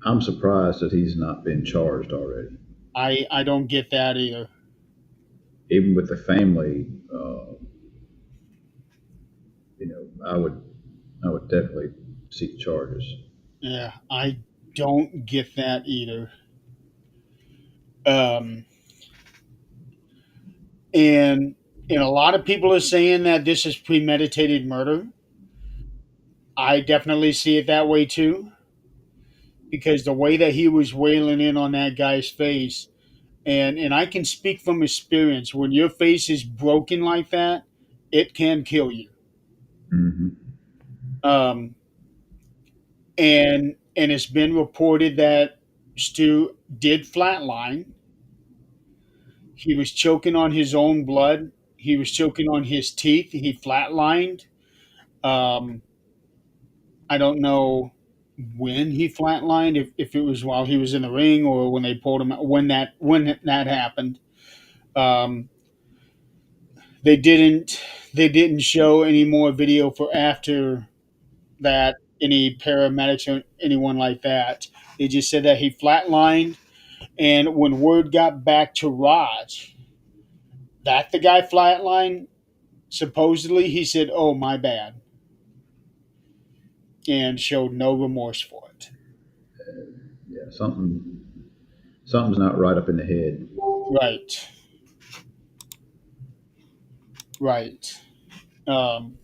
[SPEAKER 2] I'm surprised that he's not been charged already.
[SPEAKER 1] I don't get that either.
[SPEAKER 2] Even with the family, I would definitely seek charges.
[SPEAKER 1] Yeah, I don't get that either. Um, and and a lot of people are saying that this is premeditated murder. I definitely see it that way too, because the way that he was wailing in on that guy's face, and I can speak from experience. When your face is broken like that, it can kill you.
[SPEAKER 2] Hmm.
[SPEAKER 1] Um, and it's been reported that Stu did flatline. He was choking on his own blood. He was choking on his teeth. He flatlined. Um, I don't know when he flatlined, if it was while he was in the ring or when they pulled him out, when that happened. Um, they didn't they didn't show any more video for after that, any paramedics or anyone like that. They just said that he flatlined, and when word got back to Raj that the guy flatlined, supposedly he said, "Oh, my bad," and showed no remorse for it.
[SPEAKER 2] Yeah, something's not right up in the head.
[SPEAKER 1] Right, right. Um,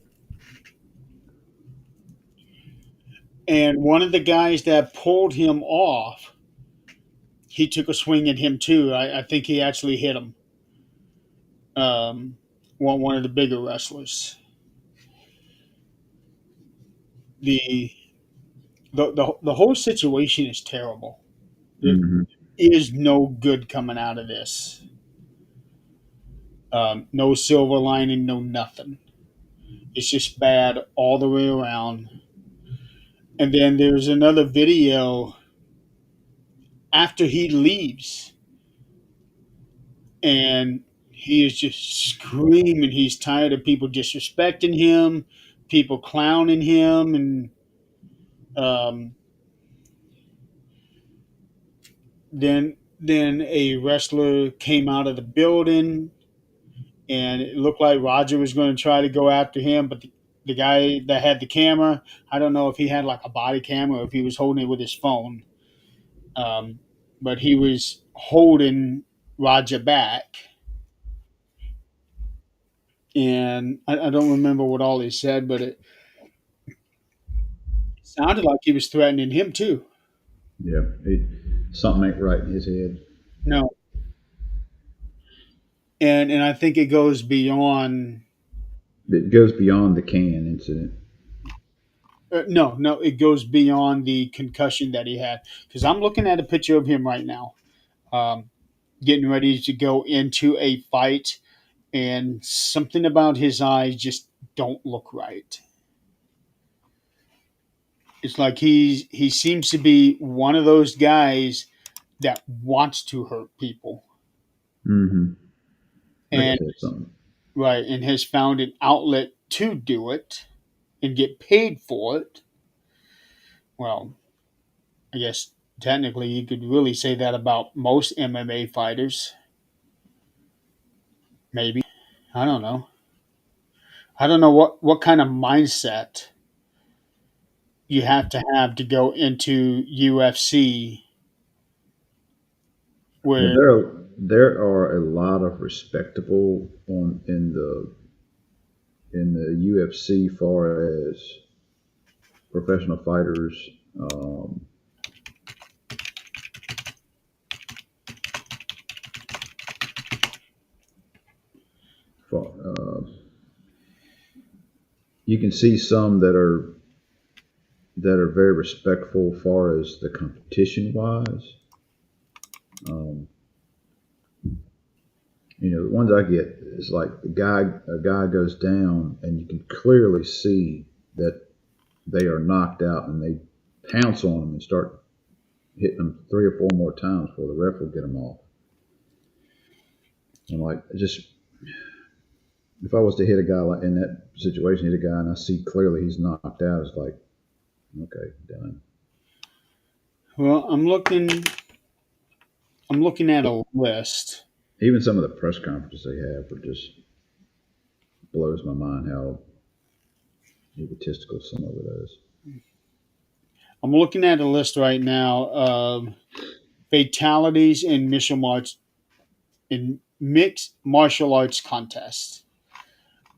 [SPEAKER 1] and one of the guys that pulled him off, he took a swing at him too. I think he actually hit him. Um, one of the bigger wrestlers. The the whole situation is terrible. There
[SPEAKER 2] Hmm.
[SPEAKER 1] is no good coming out of this. No silver lining, no nothing. It's just bad all the way around. And then there's another video after he leaves, and he is just screaming. He's tired of people disrespecting him, people clowning him, and um, then a wrestler came out of the building, and it looked like Roger was going to try to go after him, but the guy that had the camera, I don't know if he had like a body camera or if he was holding it with his phone, um, but he was holding Roger back, and I don't remember what all he said, but it sounded like he was threatening him too.
[SPEAKER 2] Yeah, something ain't right in his head.
[SPEAKER 1] No, and I think it goes beyond.
[SPEAKER 2] It goes beyond the can incident.
[SPEAKER 1] No, it goes beyond the concussion that he had. Because I'm looking at a picture of him right now, um, getting ready to go into a fight, and something about his eyes just don't look right. It's like he seems to be one of those guys that wants to hurt people,
[SPEAKER 2] Mm-hmm. I can
[SPEAKER 1] and
[SPEAKER 2] tell something.
[SPEAKER 1] right, and has found an outlet to do it and get paid for it. Well, I guess technically you could really say that about most MMA fighters. Maybe, I don't know. I don't know what kind of mindset you have to go into UFC
[SPEAKER 2] Yeah,
[SPEAKER 1] where
[SPEAKER 2] there are a lot of respectable in the UFC far as professional fighters. Um, for, you can see some that are very respectful far as the competition wise. Um, the ones I get is like a guy goes down and you can clearly see that they are knocked out and they pounce on them and start hitting them 3 or 4 more times before the ref will get them off. And like just if I was to hit a guy like in that situation, hit a guy and I see clearly he's knocked out, it's like okay, done.
[SPEAKER 1] well, I'm looking at a list.
[SPEAKER 2] Even some of the press conferences they have are just blows my mind how egotistical some of it is.
[SPEAKER 1] I'm looking at a list right now of fatalities in mixed martial arts contests.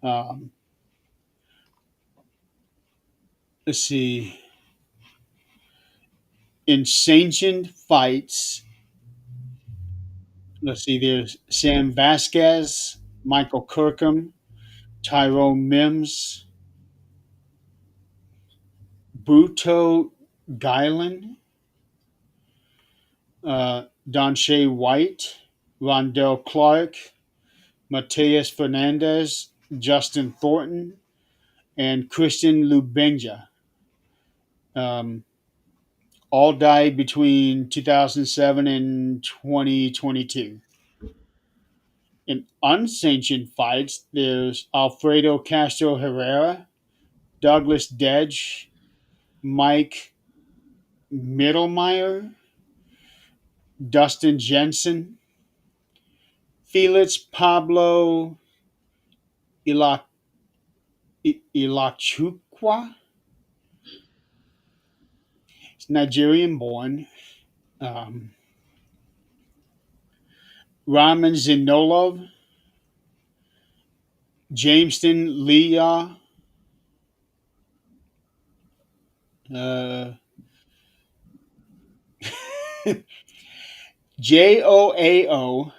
[SPEAKER 1] Um, let's see. In sanctioned fights, let's see. There's Sam Vasquez, Michael Kirkham, Tyrone Mims, Buto Guilan, Don Shea White, Rondell Clark, Mateus Fernandez, Justin Thornton, and Christian Lubenja. Um, all died between 2007 and 2022. In unsanctioned fights, there's Alfredo Castro Herrera, Douglas Dedge, Mike Mittelmeyer, Dustin Jensen, Felix Pablo Ila- Ilachukwa. He's Nigerian born. Um, Raman Zinolov, Jameson Leah, uh, JOAO,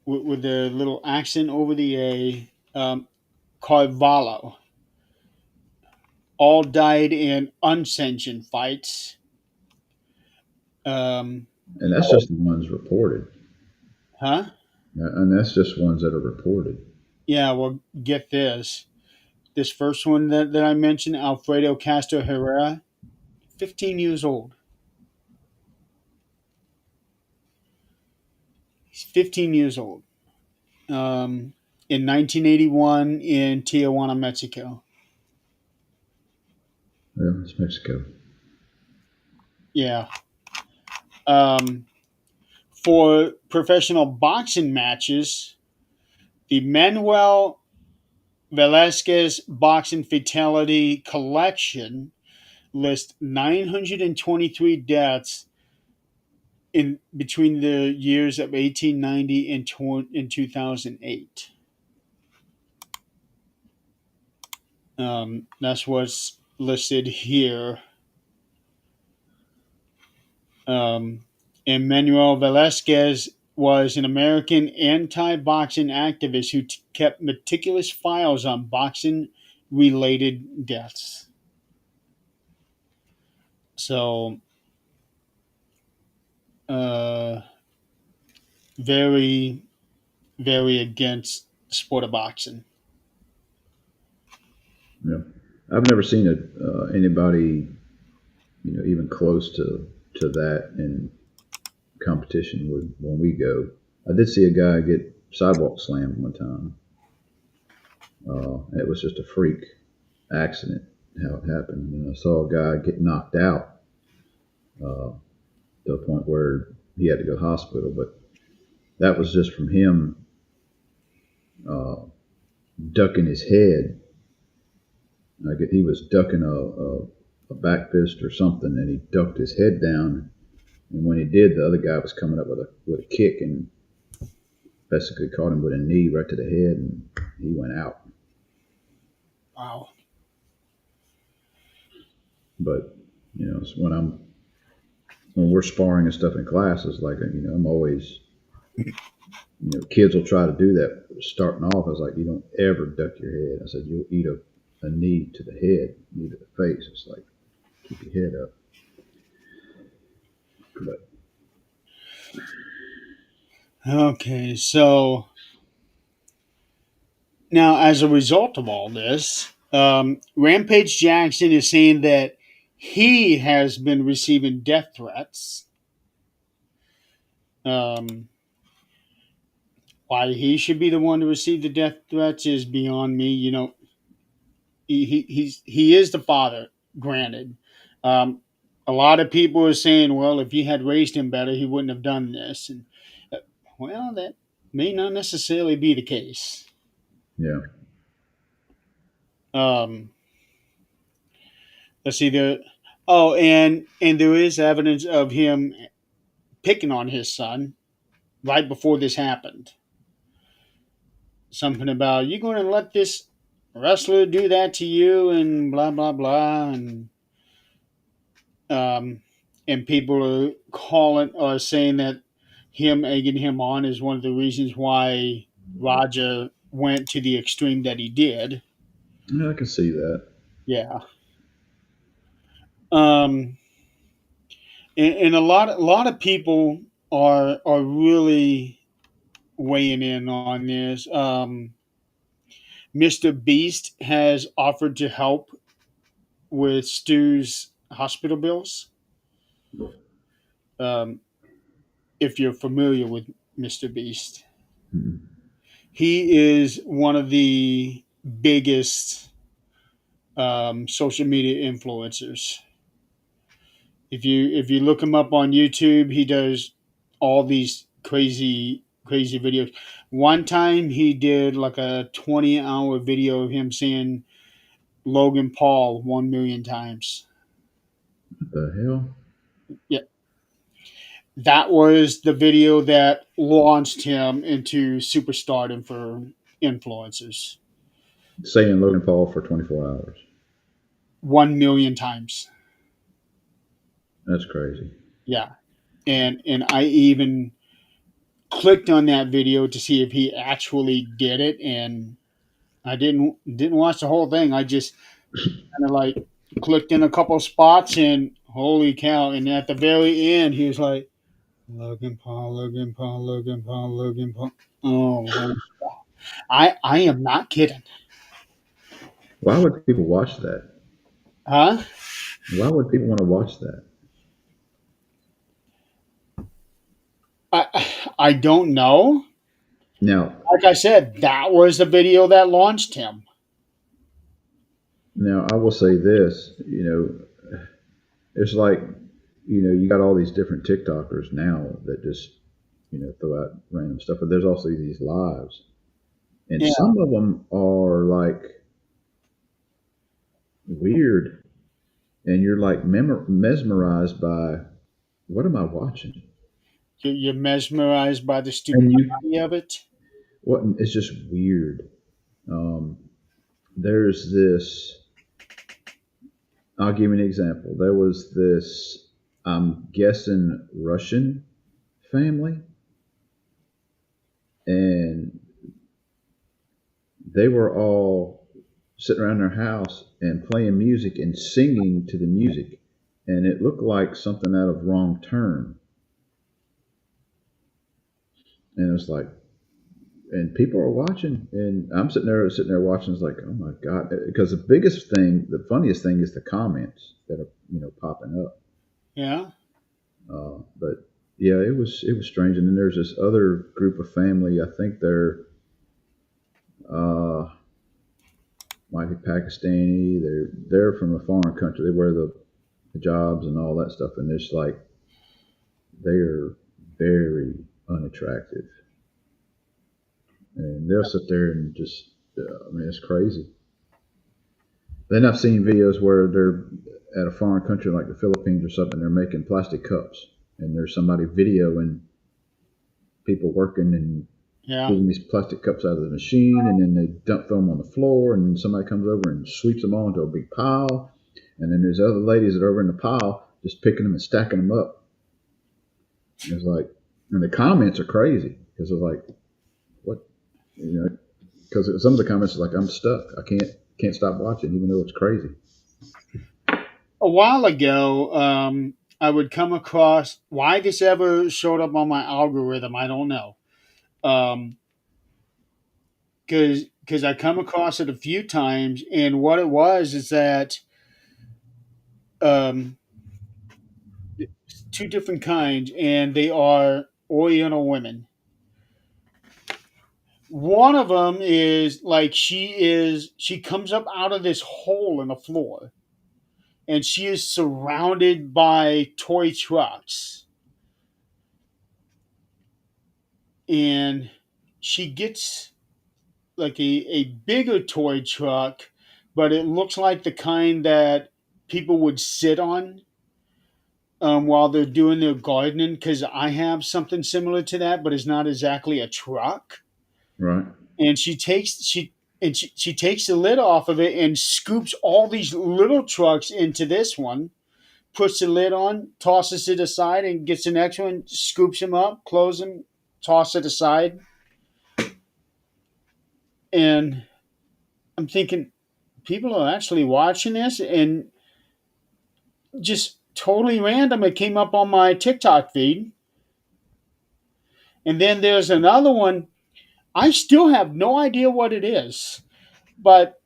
[SPEAKER 1] with the little accent over the A, Carvalho, all died in unsanctioned fights. Um,
[SPEAKER 2] And that's just the ones reported.
[SPEAKER 1] huh?
[SPEAKER 2] And that's just ones that are reported.
[SPEAKER 1] Yeah, well, get this. This first one that I mentioned, Alfredo Castro Herrera, 15 years old. He's 15 years old. In 1981 in Tijuana, Mexico.
[SPEAKER 2] Yeah, it's Mexico.
[SPEAKER 1] Yeah. Um, for professional boxing matches, the Manuel Velasquez Boxing Fatality Collection lists 923 deaths in between the years of 1890 and 2008. That's what's listed here. Um, and Manuel Velasquez was an American anti boxing activist who kept meticulous files on boxing related deaths. So, uh, very, very against the sport of boxing.
[SPEAKER 2] Yeah, I've never seen anybody, even close to that in competition with when we go. I did see a guy get sidewalk slammed one time. It was just a freak accident how it happened. And I saw a guy get knocked out uh, to a point where he had to go to the hospital, but that was just from him uh, ducking his head. Like he was ducking a back fist or something, and he ducked his head down. And when he did, the other guy was coming up with a kick and basically caught him with a knee right to the head, and he went out.
[SPEAKER 1] Wow.
[SPEAKER 2] But when we're sparring and stuff in classes, like I'm always, kids will try to do that starting off. I was like, you don't ever duck your head. I said you'll eat a knee to the head, knee to the face. It's like keep your head up. But
[SPEAKER 1] Okay, so now as a result of all this, Rampage Jackson is saying that he has been receiving death threats. Um, why he should be the one to receive the death threats is beyond me. He is the father, granted. Um, a lot of people are saying, well, if you had raised him better, he wouldn't have done this. And well, that may not necessarily be the case.
[SPEAKER 2] yeah,
[SPEAKER 1] Um, let's see there. Oh, and there is evidence of him picking on his son right before this happened. Something about you going to let this wrestler do that to you and blah blah blah um, and people are calling or saying that him egging him on is one of the reasons why Roger went to the extreme that he did.
[SPEAKER 2] yeah, I can see that.
[SPEAKER 1] Yeah. Um, and a lot of people are really weighing in on this. Mr. Beast has offered to help with Stu's hospital bills. Um, if you're familiar with Mr. Beast,
[SPEAKER 2] Mhm.
[SPEAKER 1] he is one of the biggest social media influencers. If you look him up on YouTube, he does all these crazy videos. One time he did like a 20-hour video of him saying Logan Paul 1 million times.
[SPEAKER 2] What the hell?
[SPEAKER 1] Yeah, that was the video that launched him into superstardom for influencers.
[SPEAKER 2] Saying Logan Paul for 24 hours.
[SPEAKER 1] 1 million times.
[SPEAKER 2] That's crazy.
[SPEAKER 1] Yeah, and I even clicked on that video to see if he actually did it, and I didn't watch the whole thing. I just kind of like clicked in a couple spots, and holy cow! And at the very end, he was like, "Logan Paul, Logan Paul, Logan Paul, Logan Paul." Oh, I am not kidding.
[SPEAKER 2] Why would people watch that?
[SPEAKER 1] Huh?
[SPEAKER 2] Why would people want to watch that?
[SPEAKER 1] I don't know.
[SPEAKER 2] Now,
[SPEAKER 1] Like I said, that was the video that launched him.
[SPEAKER 2] now I will say this. It's like you got all these different TikTokers now that just throw out random stuff, but there's also these lives, and
[SPEAKER 1] Yeah,
[SPEAKER 2] some of them are like weird, and you're like mesmerized by what am I watching?
[SPEAKER 1] you're mesmerized by the
[SPEAKER 2] And you
[SPEAKER 1] stupidity of it.
[SPEAKER 2] what it's just weird. Um, there's this. I'll give you an example. There was this, I'm guessing, Russian family, and they were all sitting around their house and playing music and singing to the music, and it looked like something out of Wrong Turn. And it was like, and people are watching, and I'm sitting there watching. It's like, oh my god, because the biggest thing, the funniest thing, is the comments that are popping up.
[SPEAKER 1] Yeah.
[SPEAKER 2] But yeah, it was strange. And then there's this other group of family. I think they're uh, might be Pakistani. They're from a foreign country. They wear the hijabs and all that stuff, and it's like they're very unattractive, and they'll sit there and just. I mean, it's crazy. Then I've seen videos where they're at a foreign country like the Philippines or something. They're making plastic cups, and there's somebody videoing people working and
[SPEAKER 1] Yeah.
[SPEAKER 2] getting these plastic cups out of the machine, and then they throw them on the floor, and then somebody comes over and sweeps them all into a big pile, and then there's other ladies that are over in the pile just picking them and stacking them up. And it's like, and the comments are crazy because it's like, what, because some of the comments are like, I'm stuck, I can't stop watching, even though it's crazy.
[SPEAKER 1] A while ago, I would come across why this ever showed up on my algorithm. I don't know. Um, because I come across it a few times, and what it was is that um, two different kinds, and they are Oriental women. One of them is like she comes up out of this hole in the floor, and she is surrounded by toy trucks, and she gets like a bigger toy truck, but it looks like the kind that people would sit on while they're doing their gardening. Because I have something similar to that, but it's not exactly a truck.
[SPEAKER 2] Right.
[SPEAKER 1] And she takes the lid off of it and scoops all these little trucks into this one, puts the lid on, tosses it aside, and gets the next one, scoops them up, close them, toss it aside. And I'm thinking, people are actually watching this, and just totally random, it came up on my TikTok feed. And then there's another one. I still have no idea what it is, but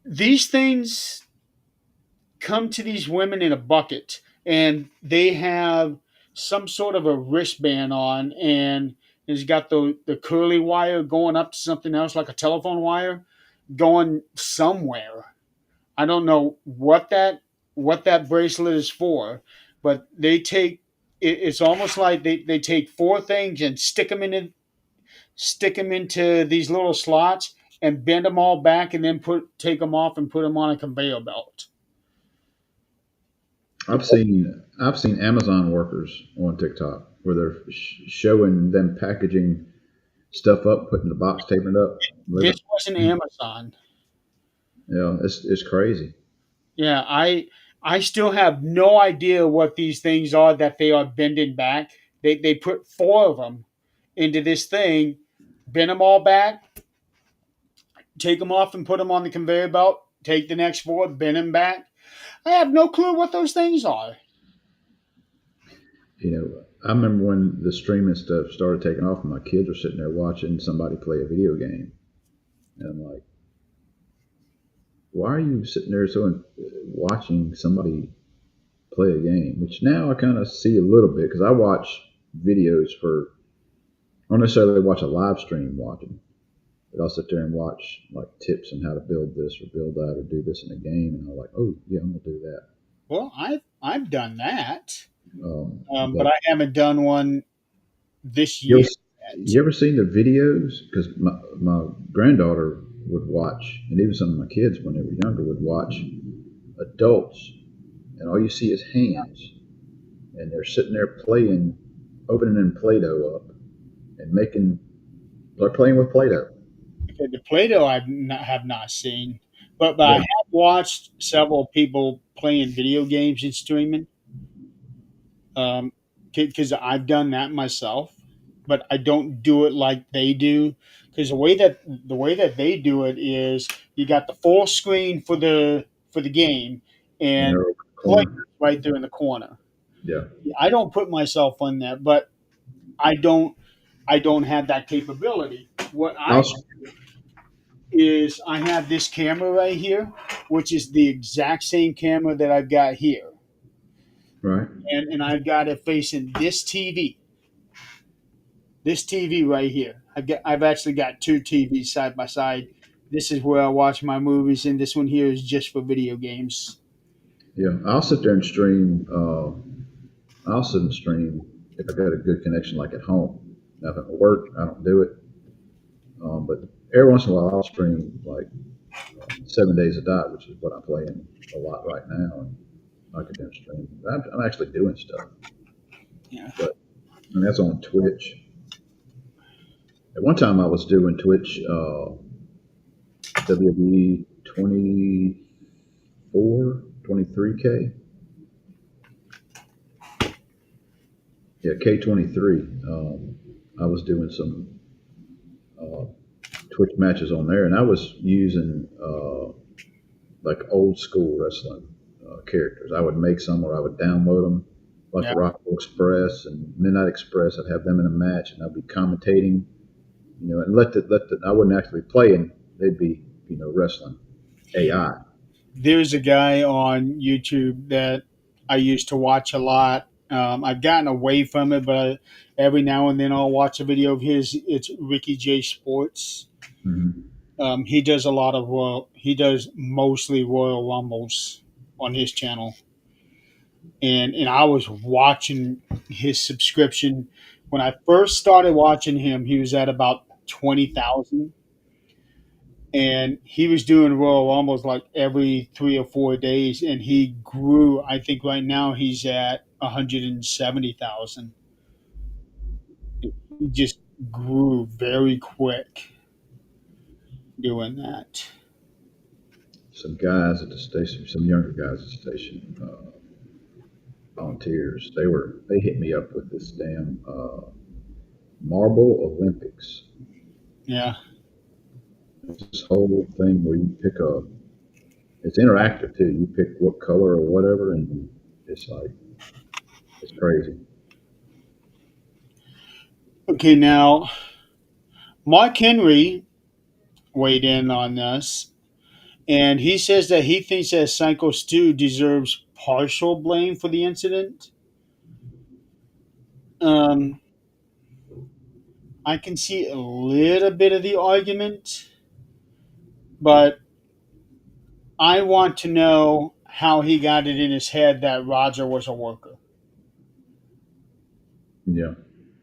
[SPEAKER 1] these things come to these women in a bucket, and they have some sort of a wristband on, and it's got the curly wire going up to something else like a telephone wire going somewhere. I don't know what that bracelet is for, but they take it's almost like they take four things and stick them into these little slots and bend them all back, and then put take them off and put them on a conveyor belt.
[SPEAKER 2] I've seen Amazon workers on TikTok where they're showing them packaging stuff up, putting the box, taping it up,
[SPEAKER 1] This
[SPEAKER 2] living.
[SPEAKER 1] wasn't Amazon.
[SPEAKER 2] It's crazy.
[SPEAKER 1] Yeah, I still have no idea what these things are that they are bending back. They put four of them into this thing, bend them all back, take them off and put them on the conveyor belt. Take the next four, bend them back. I have no clue what those things are.
[SPEAKER 2] I remember when the streaming stuff started taking off, and my kids were sitting there watching somebody play a video game, and I'm like, why are you sitting there watching somebody play a game? Which now I kind of see a little bit because I watch videos for. I don't necessarily watch a live stream watching, but I'll sit there and watch like tips on how to build this or build that or do this in a game, and I'm like, oh yeah, I'm gonna do that.
[SPEAKER 1] Well, I've done that, but
[SPEAKER 2] But
[SPEAKER 1] I haven't done one this
[SPEAKER 2] you
[SPEAKER 1] year
[SPEAKER 2] ever,
[SPEAKER 1] yet.
[SPEAKER 2] you ever seen the videos? Because my granddaughter would watch, and even some of my kids when they were younger would watch adults, and all you see is hands, and they're sitting there playing, opening Play-Doh up and making. They're playing with Play-Doh.
[SPEAKER 1] Okay, the Play-Doh have not seen, but I
[SPEAKER 2] Yeah,
[SPEAKER 1] have watched several people playing video games and streaming. Because I've done that myself, but I don't do it like they do. Because the way that they do it is you got the full screen for the game
[SPEAKER 2] and
[SPEAKER 1] and
[SPEAKER 2] they're over the
[SPEAKER 1] play
[SPEAKER 2] corner.
[SPEAKER 1] right there in the corner.
[SPEAKER 2] Yeah,
[SPEAKER 1] I don't put myself on that, but I don't I don't have that capability. What
[SPEAKER 2] I'll,
[SPEAKER 1] I is I have this camera right here, which is the exact same camera that I've got here,
[SPEAKER 2] right.
[SPEAKER 1] and I've got it facing this TV right here. I've actually got two TVs side by side. This is where I watch my movies, and this one here is just for video games.
[SPEAKER 2] Yeah, I'll sit there and stream. I'll sit and stream if I got a good connection, like at home. Now, if I'm at work, I don't do it. But every once in a while, I'll stream like 7 Days of Die, which is what I'm playing a lot right now. And I could then stream. I'm actually doing stuff,
[SPEAKER 1] Yeah.
[SPEAKER 2] but and that's on Twitch. At one time, I was doing Twitch WWE 24, 23K. Yeah, K23. I was doing some uh, Twitch matches on there, and I was using like old school wrestling characters. I would make some, or I would download them, like
[SPEAKER 1] Yeah.
[SPEAKER 2] Rocco Express and Midnight Express. I'd have them in a match, and I'd be commentating, and let the I wouldn't actually be playing. They'd be wrestling AI.
[SPEAKER 1] There's a guy on YouTube that I used to watch a lot. I've gotten away from it, but every now and then I'll watch a video of his. It's Ricky J Sports.
[SPEAKER 2] Hmm.
[SPEAKER 1] He does a lot of he does mostly Royal Rumbles on his channel, and I was watching his subscription when I first started watching him. He was at about 20,000, and he was doing Royal Rumbles like every 3 or 4 days, and he grew. I think right now he's at 170,000. He just grew very quick doing that.
[SPEAKER 2] Some guys at the station, some younger guys at the station, volunteers. They hit me up with this damn Marble Olympics.
[SPEAKER 1] Yeah.
[SPEAKER 2] This whole thing where you pick a, it's interactive too. You pick what color or whatever, and it's like it's crazy.
[SPEAKER 1] Okay, now Mark Henry weighed in on this, and he says that he thinks that Psycho Stu deserves partial blame for the incident. Um, I can see a little bit of the argument, but I want to know how he got it in his head that Roger was a worker.
[SPEAKER 2] Yeah.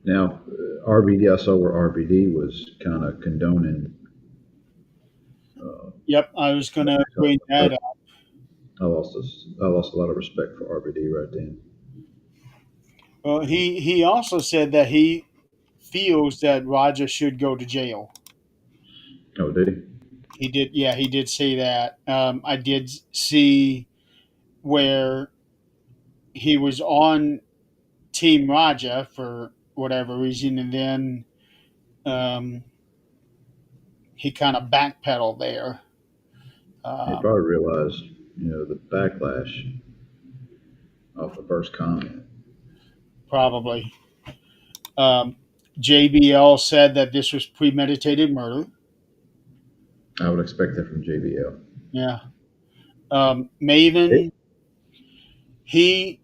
[SPEAKER 2] Now, RBD, I saw where RBD was kind of condoning. Uh,
[SPEAKER 1] Yep, I was going to bring
[SPEAKER 2] I,
[SPEAKER 1] that up.
[SPEAKER 2] I lost a lot of respect for RBD right then.
[SPEAKER 1] Well, he also said that he feels that Roger should go to jail.
[SPEAKER 2] Oh, did he?
[SPEAKER 1] He did, yeah, he did say that. I did see where he was on Team Raja for whatever reason, and then um, he kind of backpedaled there.
[SPEAKER 2] He
[SPEAKER 1] Um,
[SPEAKER 2] probably realized, the backlash off the first comment.
[SPEAKER 1] Probably. Um, JBL said that this was premeditated murder.
[SPEAKER 2] I would expect that from JBL.
[SPEAKER 1] Yeah.
[SPEAKER 2] It,
[SPEAKER 1] Maven, he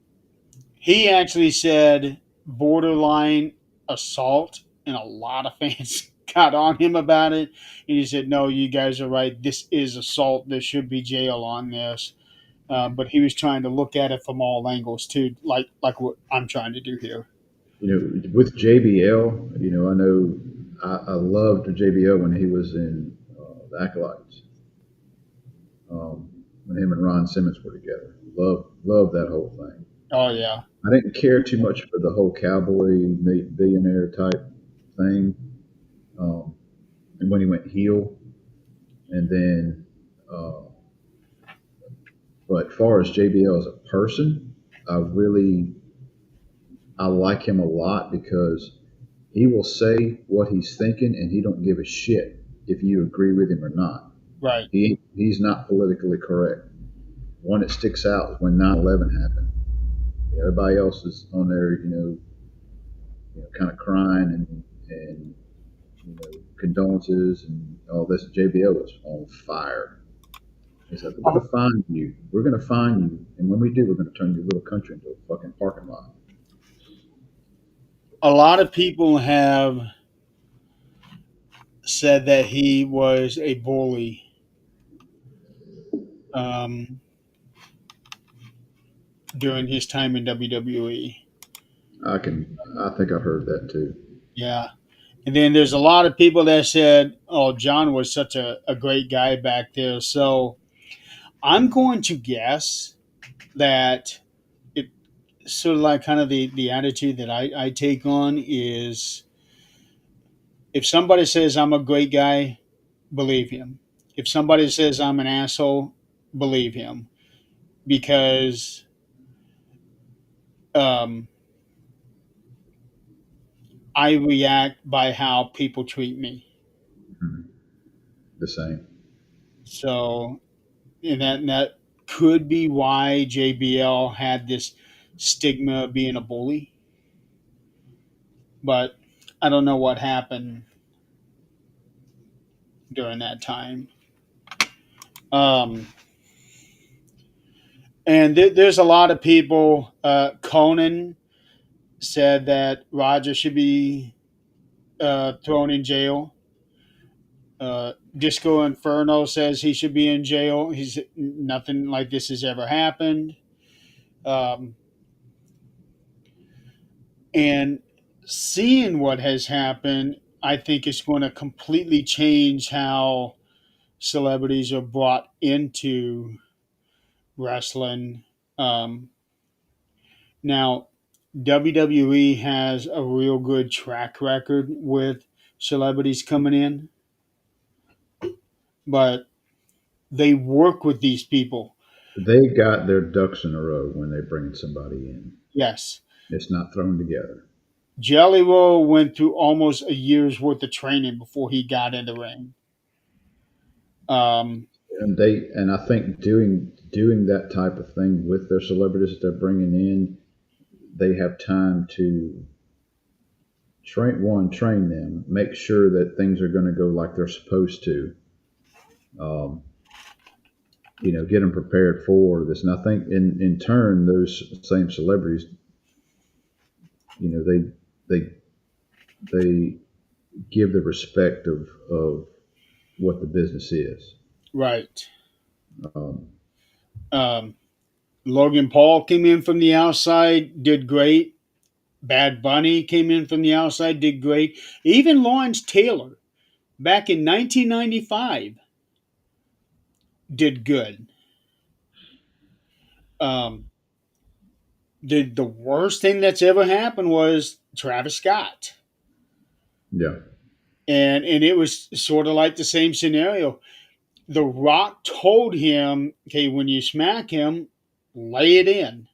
[SPEAKER 1] he actually said borderline assault, and a lot of fans got on him about it. And he said, "No, you guys are right. This is assault. There should be jail on this." But he was trying to look at it from all angles too, like what I'm trying to do here.
[SPEAKER 2] with JBL, I know I loved JBL when he was in the Acolytes. When him and Ron Simmons were together, love that whole thing.
[SPEAKER 1] Oh yeah,
[SPEAKER 2] I didn't care too much for the whole cowboy meet billionaire type thing, um, and when he went heel, and then, uh, but far as JBL as a person, I really I like him a lot because he will say what he's thinking, and he don't give a shit if you agree with him or not.
[SPEAKER 1] right.
[SPEAKER 2] He's not politically correct. One that sticks out is when 9/11 happened. Everybody else is on there, kind of crying and condolences and all this. JBL was on fire. He said, "We're
[SPEAKER 1] A,
[SPEAKER 2] going to find you. We're going to find you, and when we do, we're going to turn your little country into a fucking parking lot."
[SPEAKER 1] a lot of people have said that he was a bully um, during his time in WWE.
[SPEAKER 2] I think I've heard that too.
[SPEAKER 1] Yeah. And then there's a lot of people that said, oh, John was such a great guy back there. So I'm going to guess that it sort of like kind of the attitude that I take on is if somebody says I'm a great guy, believe him. If somebody says I'm an asshole, believe him. Because um, I react by how people treat me.
[SPEAKER 2] Mhm. The same.
[SPEAKER 1] So, and that could be why JBL had this stigma of being a bully. But I don't know what happened during that time. Um, and there's a lot of people. Conan said that Roger should be thrown in jail. Disco Inferno says he should be in jail. He's nothing like this has ever happened. Um, and seeing what has happened, I think is going to completely change how celebrities are brought into wrestling. Um, Now, WWE has a real good track record with celebrities coming in, but they work with these people.
[SPEAKER 2] They got their ducks in a row when they bring somebody in.
[SPEAKER 1] Yes.
[SPEAKER 2] It's not thrown together.
[SPEAKER 1] Jelly Roll went through almost a year's worth of training before he got in the ring. Um,
[SPEAKER 2] And I think doing that type of thing with their celebrities that they're bringing in, they have time to train them, make sure that things are going to go like they're supposed to. Um, get them prepared for this. And I think in turn, those same celebrities, you know, they they give the respect of what the business is.
[SPEAKER 1] right.
[SPEAKER 2] Um,
[SPEAKER 1] Um, Logan Paul came in from the outside, did great. Bad Bunny came in from the outside, did great. Even Lawrence Taylor, back in 1995, did good. Um, the worst thing that's ever happened was Travis Scott,
[SPEAKER 2] yeah,
[SPEAKER 1] and it was sort of like the same scenario. The Rock told him, "Okay, when you smack him, lay it in."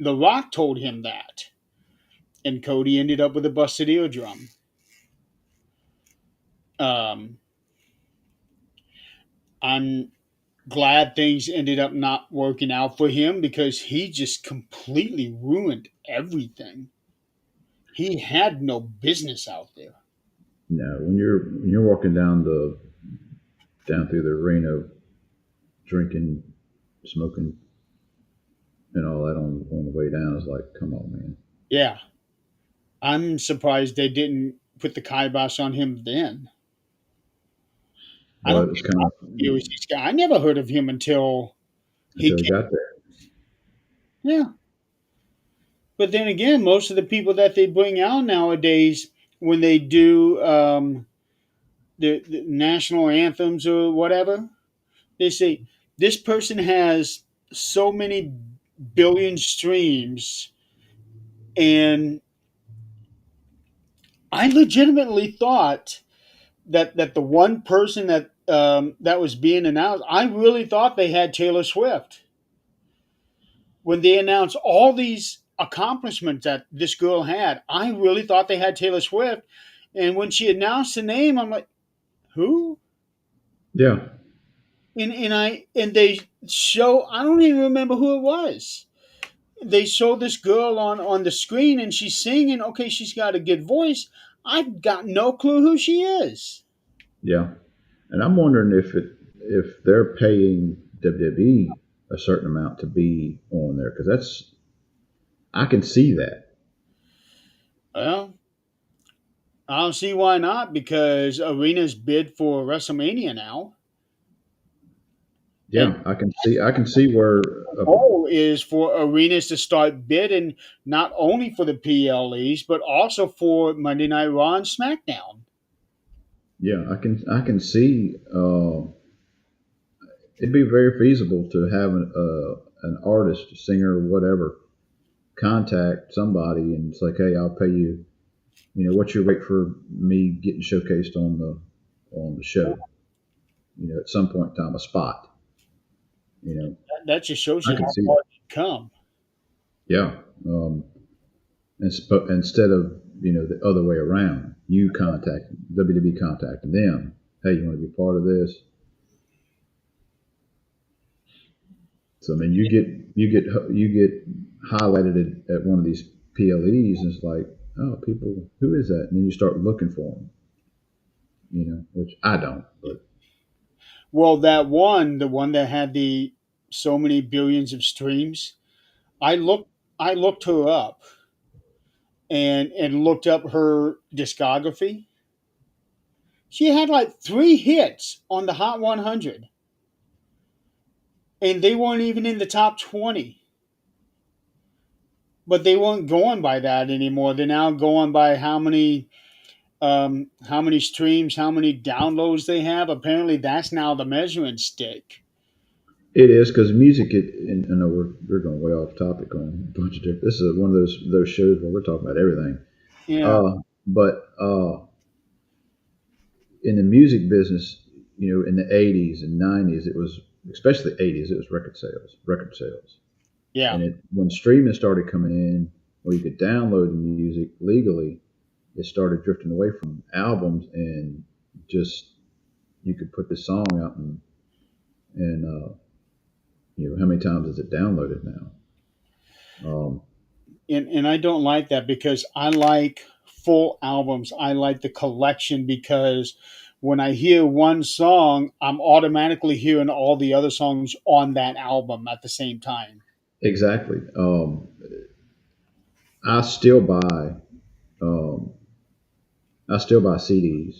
[SPEAKER 1] The Rock told him that, and Cody ended up with a busted eardrum. Um, I'm glad things ended up not working out for him because he just completely ruined everything. He had no business out there.
[SPEAKER 2] no. When you're walking down through the arena drinking, smoking, and all that on the way down. It's like, come on, man.
[SPEAKER 1] Yeah, I'm surprised they didn't put the kibosh on him then. I
[SPEAKER 2] Well,
[SPEAKER 1] don't
[SPEAKER 2] it was
[SPEAKER 1] think
[SPEAKER 2] kind of
[SPEAKER 1] he was this guy. I never heard of him until he
[SPEAKER 2] until he
[SPEAKER 1] came.
[SPEAKER 2] got there.
[SPEAKER 1] Yeah, but then again, most of the people that they bring out nowadays, when they do the national anthems or whatever, they say this person has so many billion streams, and I legitimately thought that the one person that was being announced, I really thought they had Taylor Swift when they announced all these accomplishments that this girl had. I really thought they had Taylor Swift, and when she announced the name, I'm like, who?
[SPEAKER 2] Yeah,
[SPEAKER 1] And they show, I don't even remember who it was. They show this girl on the screen and she's singing. Okay, she's got a good voice. I've got no clue who she is.
[SPEAKER 2] yeah. And I'm wondering if they're paying WWE a certain amount to be on there because that's I can see that.
[SPEAKER 1] Well, I don't see why not, because Arena's bid for WrestleMania now, and
[SPEAKER 2] Yeah, I can see where
[SPEAKER 1] the goal is for Arenas to start bidding not only for the PLEs but also for Monday Night Raw and SmackDown.
[SPEAKER 2] yeah I can see it'd be very feasible to have an artist, a singer, whatever, contact somebody and it's like, hey, I'll pay you. You know, what's your rate for me getting showcased on the show? You know, at some point in time, a spot. You know,
[SPEAKER 1] That just shows
[SPEAKER 2] I
[SPEAKER 1] you
[SPEAKER 2] can
[SPEAKER 1] how
[SPEAKER 2] see
[SPEAKER 1] far
[SPEAKER 2] that.
[SPEAKER 1] you come.
[SPEAKER 2] Yeah. Instead of the other way around, you contact WWE contacting them. Hey, you want to be part of this? So I mean, you get highlighted at one of these PLEs, and it's like, oh, people, who is that? And then you start looking for them. Which I don't, but
[SPEAKER 1] Well, that one, the one that had the so many billions of streams, I looked I looked her up and looked up her discography. She had like 3 hits on the Hot 100, and they weren't even in the top 20. But they weren't going by that anymore. They're now going by how many streams, how many downloads they have. Apparently, that's now the measuring stick.
[SPEAKER 2] it is because music. And I know we're going way off topic on a bunch of different. This is one of those shows where we're talking about everything.
[SPEAKER 1] Yeah,
[SPEAKER 2] But in the music business, in the '80s and '90s, it was especially the '80s. It was record sales,
[SPEAKER 1] yeah.
[SPEAKER 2] and when streaming started coming in, where you could download the music legally, it started drifting away from albums and just you could put the song out and how many times is it downloaded now?
[SPEAKER 1] And I don't like that because I like full albums. I like the collection because when I hear one song, I'm automatically hearing all the other songs on that album at the same time.
[SPEAKER 2] Exactly. I still buy um, I still buy CDs.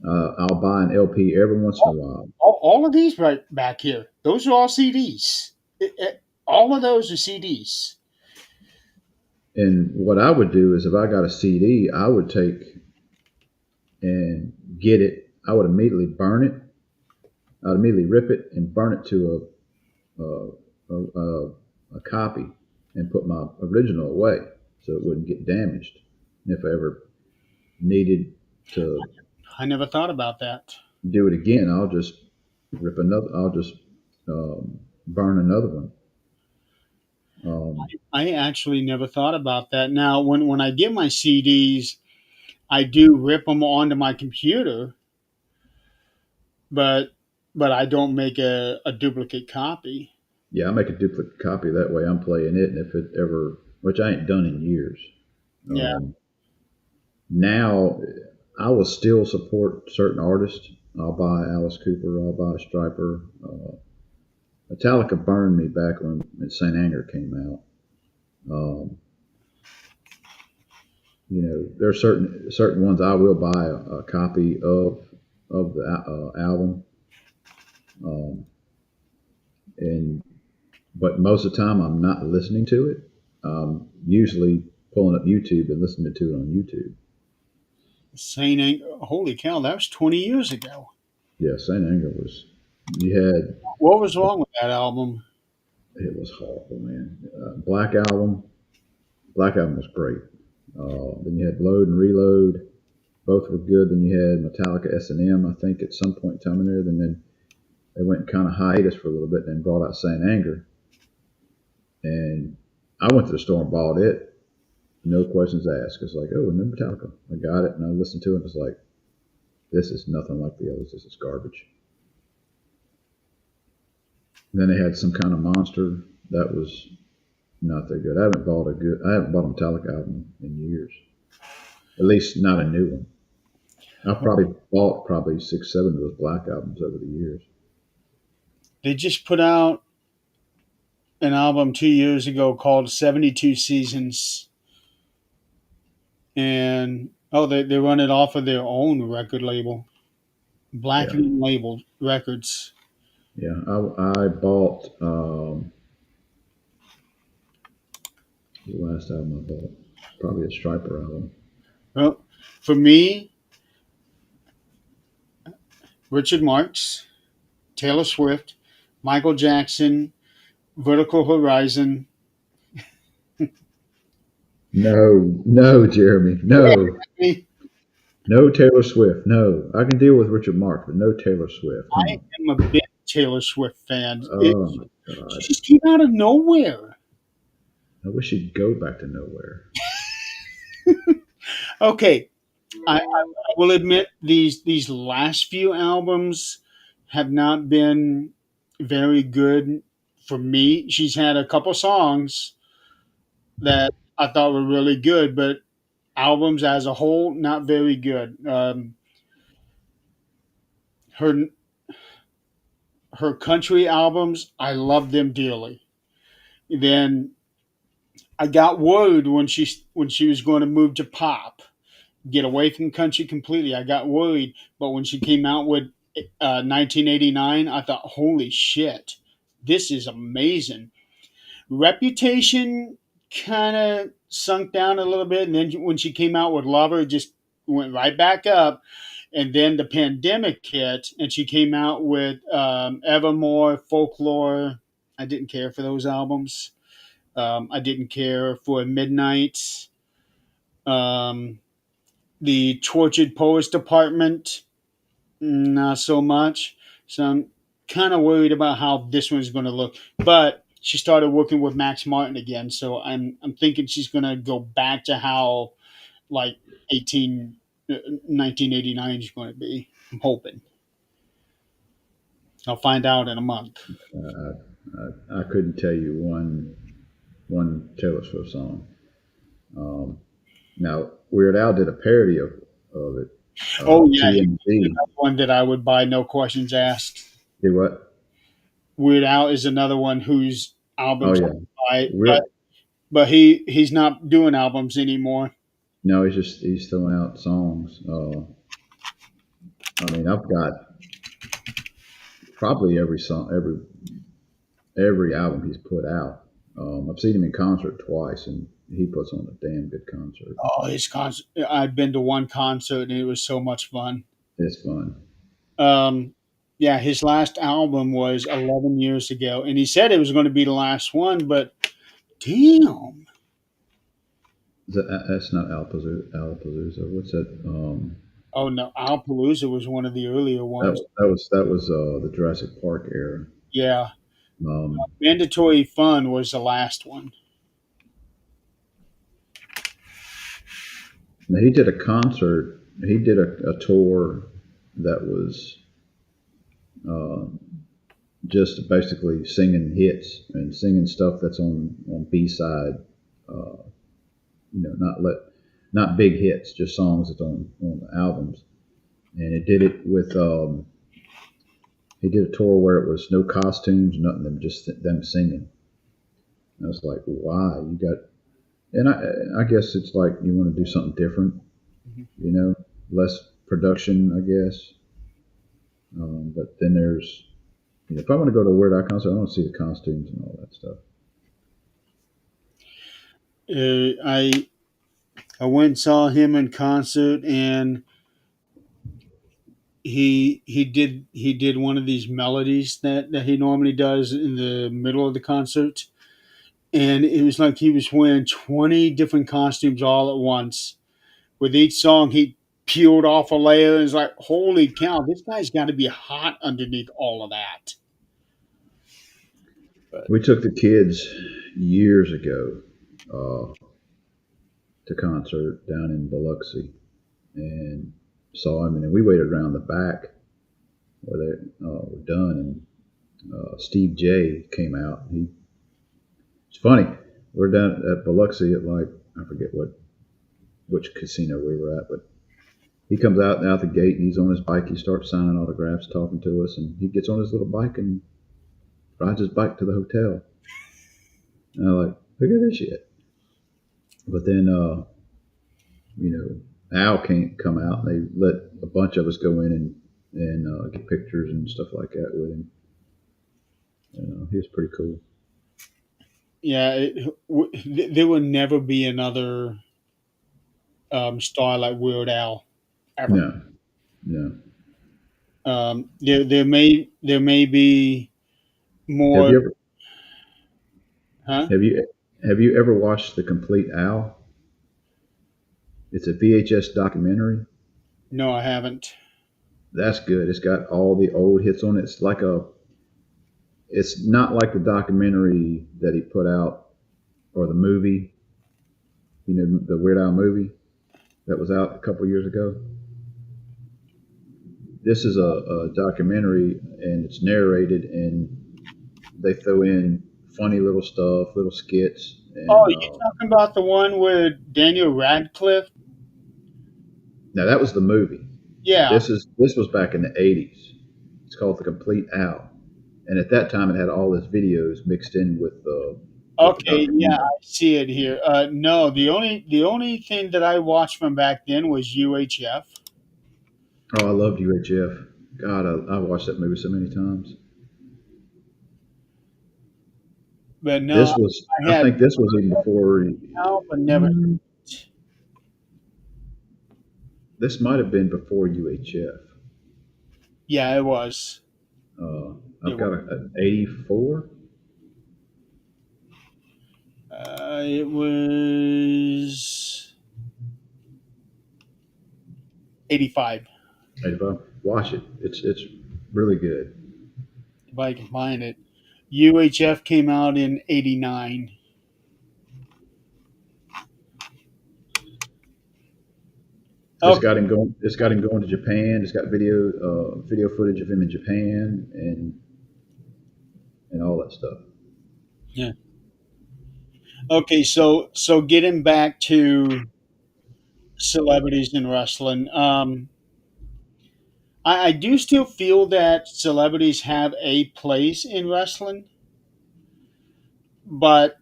[SPEAKER 2] I'll buy an LP every once in a while.
[SPEAKER 1] All of these right back here, those are all CDs. All of those are CDs.
[SPEAKER 2] And what I would do is if I got a CD, I would take and get it. I would immediately burn it. I'd immediately rip it and burn it to a copy and put my original away so it wouldn't get damaged. And if I ever needed to
[SPEAKER 1] I never thought about that.
[SPEAKER 2] do it again, I'll just rip another. I'll just burn another one. Um,
[SPEAKER 1] I actually never thought about that. Now, when I get my CDs, I do rip them onto my computer, but I don't make a duplicate copy.
[SPEAKER 2] yeah, I make a duplicate copy that way. I'm playing it, and if it ever, which I ain't done in years,
[SPEAKER 1] Yeah,
[SPEAKER 2] now I will still support certain artists I'll buy Alice Cooper. I'll buy Striper. Metallica burned me back when Saint Anger came out. Um, there are certain ones I will buy a copy of the album, um, and but most of the time I'm not listening to it. Usually pulling up YouTube and listening to it on YouTube.
[SPEAKER 1] Saint Holy cow, that was 20 years ago.
[SPEAKER 2] Yeah, Saint Anger was. You had
[SPEAKER 1] What was wrong with that album?
[SPEAKER 2] it was horrible, man. Black Album was great. Then you had Load and Reload. Both were good. Then you had Metallica S&M, I think, at some point in time in there. Then they went kind of hiatus for a little bit, then brought out Saint Anger. And I went to the store and bought it, no questions asked. It's like, oh, new Metallica. I got it, and I listened to it, and it's like, this is nothing like the others. This is garbage. And then they had some kind of monster that was not that good. I haven't bought a Metallica album in years. At least not a new one. I've probably bought 6, 7 of those Black albums over the years.
[SPEAKER 1] They just put out an album 2 years ago called 72 Seasons. And they run it off of their own record label, Black
[SPEAKER 2] Yeah,
[SPEAKER 1] Label Records.
[SPEAKER 2] yeah. I bought the last album I bought, probably a Striper album.
[SPEAKER 1] Well, for me, Richard Marx, Taylor Swift, Michael Jackson, Vertical Horizon.
[SPEAKER 2] No, no, Jeremy, no, no Taylor Swift. No, I can deal with Richard Marx, but no Taylor Swift. Come
[SPEAKER 1] I
[SPEAKER 2] on.
[SPEAKER 1] am a big Taylor Swift fan.
[SPEAKER 2] Oh my
[SPEAKER 1] She
[SPEAKER 2] God,
[SPEAKER 1] just came out of nowhere.
[SPEAKER 2] I wish she'd go back to nowhere.
[SPEAKER 1] Okay, I will admit these last few albums have not been very good for me. She's had a couple songs that I thought were really good, but albums as a whole not very good. Her her country albums, I love them dearly. Then I got worried when she was going to move to pop, get away from country completely. I got worried, but when she came out with 1989, I thought, holy shit, this is amazing. Reputation kind of sunk down a little bit, and then when she came out with Lover, it just went right back up. And then the pandemic hit, and she came out with Evermore, Folklore. I didn't care for those albums. I didn't care for Midnight. Um, the Tortured Poets Department, not so much. So I'm kind of worried about how this one's going to look. But she started working with Max Martin again, so I'm thinking she's going to go back to how like 1989 is going to be. I'm hoping. I'll find out in a month.
[SPEAKER 2] Uh, I couldn't tell you one Taylor Swift song. Um, Now Weird Al did a parody of it.
[SPEAKER 1] Oh yeah, he's
[SPEAKER 2] TMZ
[SPEAKER 1] another one that I would buy, no questions asked.
[SPEAKER 2] did what?
[SPEAKER 1] Weird Al is another one whose
[SPEAKER 2] Oh
[SPEAKER 1] albums I
[SPEAKER 2] yeah,
[SPEAKER 1] buy,
[SPEAKER 2] Weird.
[SPEAKER 1] but he's not doing albums anymore.
[SPEAKER 2] No, he's throwing out songs. I mean, I've got probably every song, every album he's put out. I've seen him in concert twice, and he puts on a damn good concert.
[SPEAKER 1] Oh, his concert! I've been to one concert and it was so much fun.
[SPEAKER 2] It's fun.
[SPEAKER 1] Um, yeah, his last album was 11 years ago, and he said it was going to be the last one. But damn,
[SPEAKER 2] That's not Alpazooza. What's that?
[SPEAKER 1] oh no, Alpalooza was one of the earlier ones.
[SPEAKER 2] That was the Jurassic Park era.
[SPEAKER 1] Yeah,
[SPEAKER 2] Um,
[SPEAKER 1] Mandatory Fun was the last one.
[SPEAKER 2] Now he did a concert. He did a tour that was uh, just basically singing hits and singing stuff that's on B side. Uh, not big hits, just songs that's on the albums. and it did it with he did a tour where it was no costumes, nothing, them just them singing. And I was like, why you got? And I guess it's like you want to do something different,
[SPEAKER 1] Mhm.
[SPEAKER 2] you know, less production, I guess. But then there's, if I want to go to a Weird Al concert, I want to see the costumes and all that stuff.
[SPEAKER 1] I went and saw him in concert, and he did one of these melodies that he normally does in the middle of the concert, and it was like he was wearing 20 different costumes all at once. With each song, he peeled off a layer, and it's like, holy cow, this guy's got to be hot underneath all of that. But
[SPEAKER 2] We took the kids years ago uh, to concert down in Biloxi and saw him, and then we waited around the back where they were done, and Steve J came out. It's funny. We're down at Biloxi at like I forget which casino we were at, but he comes out the gate and he's on his bike. He starts signing autographs, talking to us, and he gets on his little bike and rides his bike to the hotel. And I'm like, look at this shit. But then, Al can't come out, and they let a bunch of us go in and get pictures and stuff like that with him. He was pretty cool.
[SPEAKER 1] yeah, there will never be another star like Weird Al ever.
[SPEAKER 2] No, no.
[SPEAKER 1] There may be
[SPEAKER 2] Have
[SPEAKER 1] more,
[SPEAKER 2] you ever
[SPEAKER 1] huh?
[SPEAKER 2] have you ever watched the complete Al? It's a VHS documentary.
[SPEAKER 1] No, I haven't.
[SPEAKER 2] That's good. It's got all the old hits on it. It's not like the documentary that he put out or the movie, the Weird Al movie that was out a couple years ago. This is a documentary and it's narrated and they throw in funny little stuff, little skits,
[SPEAKER 1] Oh,
[SPEAKER 2] and
[SPEAKER 1] you talking about the one with Daniel Radcliffe?
[SPEAKER 2] now that was the movie.
[SPEAKER 1] Yeah.
[SPEAKER 2] This was back in the '80s. It's called The Complete Al, and at that time it had all his videos mixed in with the
[SPEAKER 1] Okay. Yeah,
[SPEAKER 2] documentary.
[SPEAKER 1] I see it here. No, the only thing that I watched from back then was UHF.
[SPEAKER 2] Oh, I loved UHF. God, I watched that movie so many times.
[SPEAKER 1] But no, I
[SPEAKER 2] I
[SPEAKER 1] had
[SPEAKER 2] think this was even before.
[SPEAKER 1] Al, but never.
[SPEAKER 2] mm, This might have been before UHF.
[SPEAKER 1] Yeah, it was.
[SPEAKER 2] Uh,
[SPEAKER 1] It
[SPEAKER 2] I've
[SPEAKER 1] was.
[SPEAKER 2] got an '84.
[SPEAKER 1] It was 85.
[SPEAKER 2] 85. Watch it. It's really good.
[SPEAKER 1] If I can find it. UHF came out in 89.
[SPEAKER 2] It's
[SPEAKER 1] Okay.
[SPEAKER 2] got him going. It's got him going to Japan. It's got video footage of him in Japan and all that stuff.
[SPEAKER 1] Yeah. Okay. So getting back to celebrities in wrestling. I do still feel that celebrities have a place in wrestling, but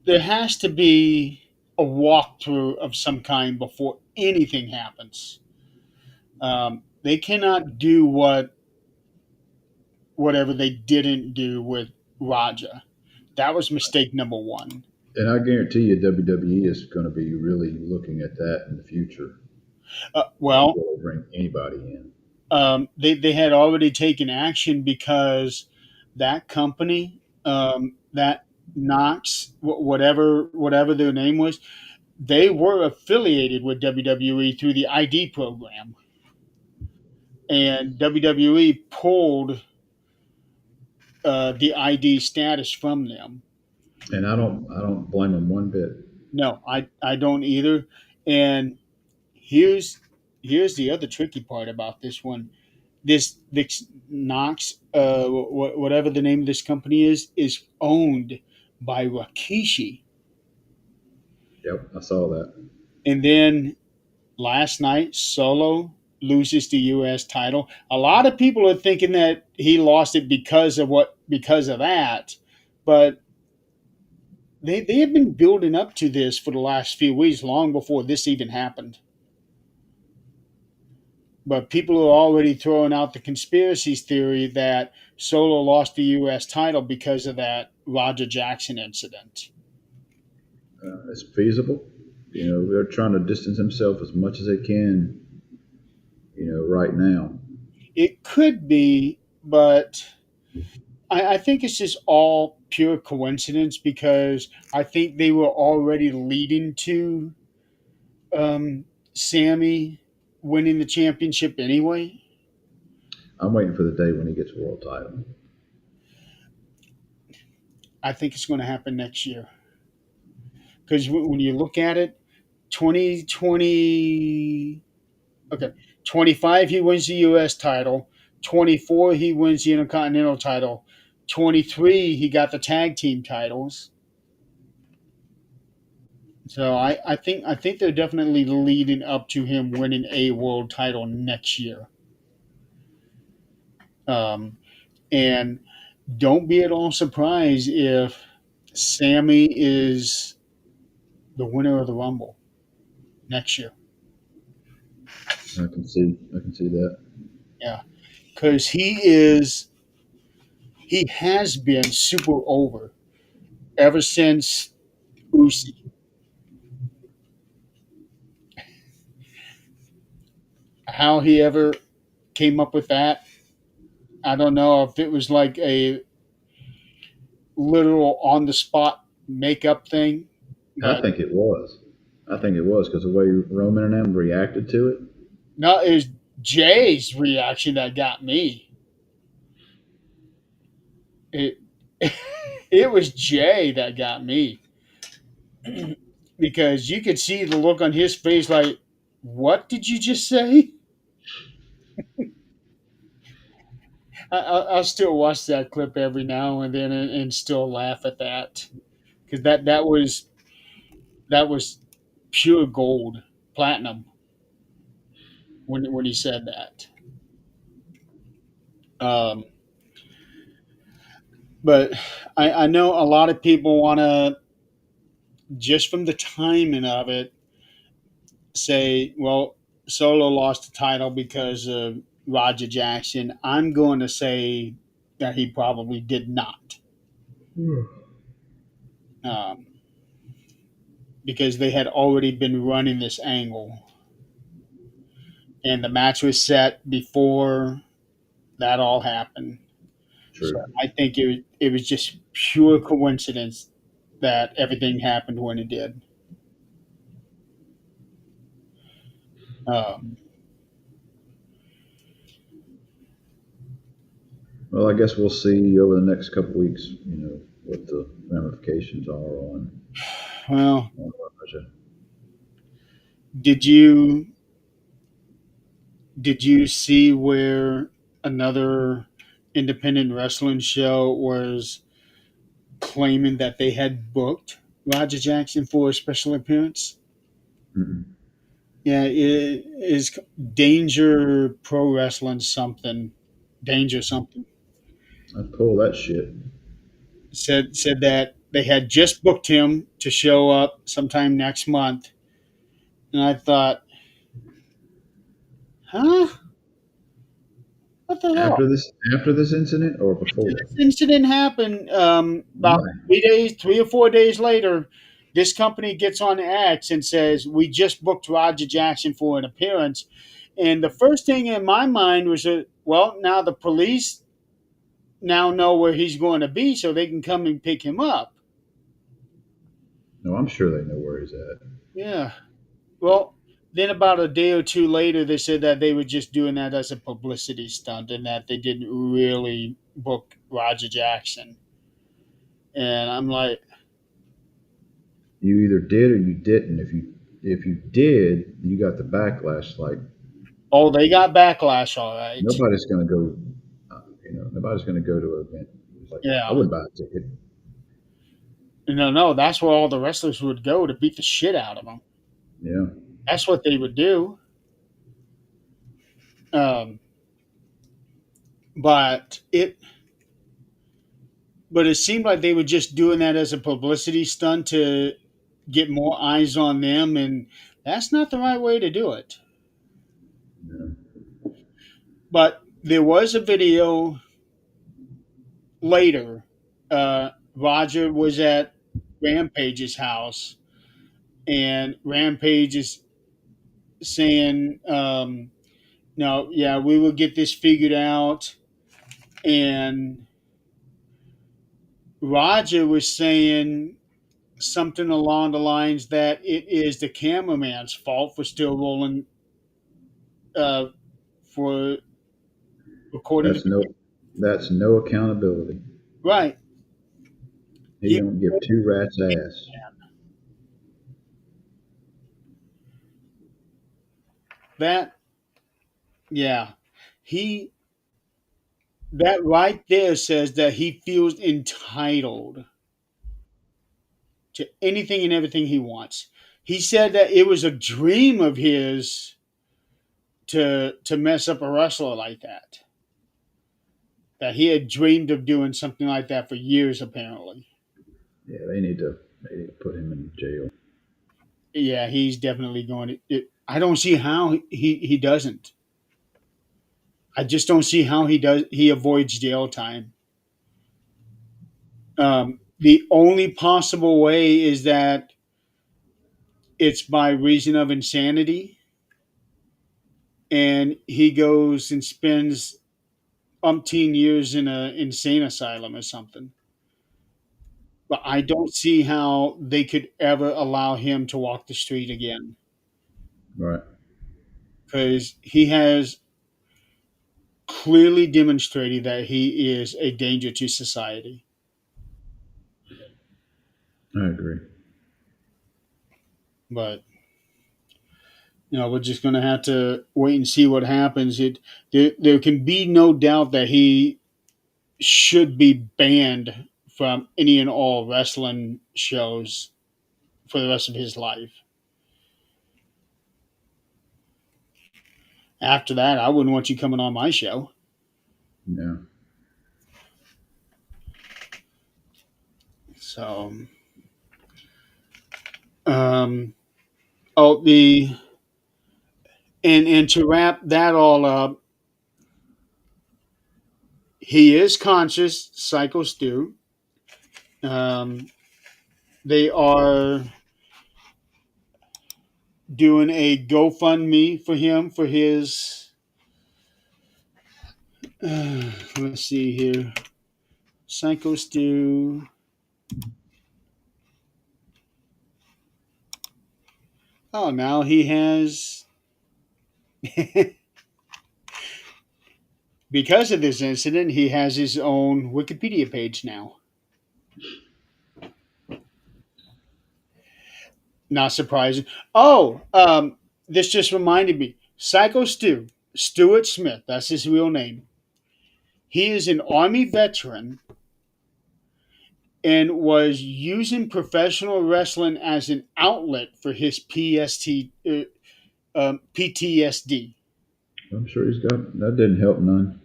[SPEAKER 1] there has to be a walkthrough of some kind before anything happens. They cannot do whatever they didn't do with Raja. That was mistake number one.
[SPEAKER 2] And I guarantee you, WWE is going to be really looking at that in the future
[SPEAKER 1] Well,
[SPEAKER 2] before they bring anybody in.
[SPEAKER 1] they had already taken action because that company, that Knox, whatever their name was, they were affiliated with WWE through the ID program, and WWE pulled the ID status from them.
[SPEAKER 2] And I don't blame them one bit.
[SPEAKER 1] No, I don't either. And here's here's the other tricky part about this one. This Knox, whatever the name of this company is owned by Rikishi.
[SPEAKER 2] Yep, I saw that.
[SPEAKER 1] And then last night, Solo. loses the U.S. title. A lot of people are thinking that he lost it because of that, but they have been building up to this for the last few weeks, long before this even happened. But people are already throwing out the conspiracy theory that Solo lost the U.S. title because of that Roger Jackson incident.
[SPEAKER 2] It's feasible. They're trying to distance himself as much as they can. Right now.
[SPEAKER 1] It could be, but I think it's just all pure coincidence because I think they were already leading to Sammy winning the championship anyway.
[SPEAKER 2] I'm waiting for the day when he gets a world title.
[SPEAKER 1] I think it's going to happen next year because when you look at it, 2020, okay, 25 he wins the U.S. title, 24 he wins the Intercontinental title, 23 he got the tag team titles. So I think they're definitely leading up to him winning a world title next year. Um, and don't be at all surprised if Sammy is the winner of the Rumble next year.
[SPEAKER 2] I can see that.
[SPEAKER 1] Yeah, because he has been super over ever since Usi. How he ever came up with that, I don't know if it was like a literal on the spot makeup thing,
[SPEAKER 2] I
[SPEAKER 1] but
[SPEAKER 2] think it was. I think it was because the way Roman and them reacted to it.
[SPEAKER 1] no, it was Jay's reaction that got me. It it was Jay that got me because you could see the look on his face, like, "What did you just say?" I'll still watch that clip every now and then and still laugh at that because that was pure gold, platinum when he said that. Um, but I know a lot of people want to, just from the timing of it, say, well, Solo lost the title because of Roger Jackson. I'm going to say that he probably did not, um, because they had already been running this angle, and the match was set before that all happened. So
[SPEAKER 2] True.
[SPEAKER 1] I think it was just pure coincidence that everything happened when it did. Um,
[SPEAKER 2] Well, I guess we'll see over the next couple weeks. What the ramifications are
[SPEAKER 1] well,
[SPEAKER 2] on Raja.
[SPEAKER 1] did you see where another independent wrestling show was claiming that they had booked Roger Jackson for a special appearance?
[SPEAKER 2] Mm-mm.
[SPEAKER 1] Yeah, it is Danger Pro Wrestling something. Danger something
[SPEAKER 2] I'd pull that shit.
[SPEAKER 1] said that they had just booked him to show up sometime next month, and I thought, huh? What the hell?
[SPEAKER 2] After this incident or
[SPEAKER 1] After
[SPEAKER 2] before?
[SPEAKER 1] this incident happened, about
[SPEAKER 2] Why?
[SPEAKER 1] 3 days, 3 or 4 days later, this company gets on X and says, "We just booked Roger Jackson for an appearance." And the first thing in my mind was, well, now the police now know where he's going to be, so they can come and pick him up.
[SPEAKER 2] No, I'm sure they know where he's at.
[SPEAKER 1] Yeah. Well, then about a day or two later, they said that they were just doing that as a publicity stunt and that they didn't really book Roger Jackson. And I'm like,
[SPEAKER 2] You either did or you didn't. If you did, you got the backlash. Like
[SPEAKER 1] oh, they got backlash, all right.
[SPEAKER 2] nobody's going to go. Nobody's going to go to an event. It's like I
[SPEAKER 1] Yeah.
[SPEAKER 2] wouldn't buy a ticket.
[SPEAKER 1] No, no, that's where all the wrestlers would go to beat the shit out of them.
[SPEAKER 2] Yeah.
[SPEAKER 1] That's what they would do. Um, but it seemed like they were just doing that as a publicity stunt to get more eyes on them, and that's not the right way to do it.
[SPEAKER 2] Yeah.
[SPEAKER 1] But there was a video later. Roger was at Rampage's house, and Rampage is saying, "No, yeah, we will get this figured out." And Roger was saying something along the lines that it is the cameraman's fault for still rolling, uh, for recording the
[SPEAKER 2] That's no
[SPEAKER 1] video.
[SPEAKER 2] that's no accountability.
[SPEAKER 1] Right.
[SPEAKER 2] He
[SPEAKER 1] He
[SPEAKER 2] don't give two rats ass.
[SPEAKER 1] that yeah. He that right there says that he feels entitled to anything and everything he wants. He said that it was a dream of his to mess up a wrestler like that. That he had dreamed of doing something like that for years, apparently.
[SPEAKER 2] Yeah, they need to put him in jail.
[SPEAKER 1] Yeah, he's definitely going to. I don't see how he doesn't. I just don't see how he does. He avoids jail time. The only possible way is that it's by reason of insanity, and he goes and spends umpteen years in a insane asylum or something. But I don't see how they could ever allow him to walk the street again
[SPEAKER 2] Right.
[SPEAKER 1] because he has clearly demonstrated that he is a danger to society.
[SPEAKER 2] I agree.
[SPEAKER 1] But we're just going to have to wait and see what happens. There can be no doubt that he should be banned from any and all wrestling shows for the rest of his life. After that, I wouldn't want you coming on my show.
[SPEAKER 2] Yeah.
[SPEAKER 1] So, um, oh, the and to wrap that all up, he is conscious, Psycho Stu. Um, they are doing a GoFundMe for him for his. Let's see here, Psycho Stu. Oh, now he has, because of this incident, he has his own Wikipedia page now. Not surprising. Oh, this just reminded me. Psycho Stu, Stuart Smith, that's his real name. He is an Army veteran and was using professional wrestling as an outlet for his PTSD.
[SPEAKER 2] I'm sure he's got that didn't help none.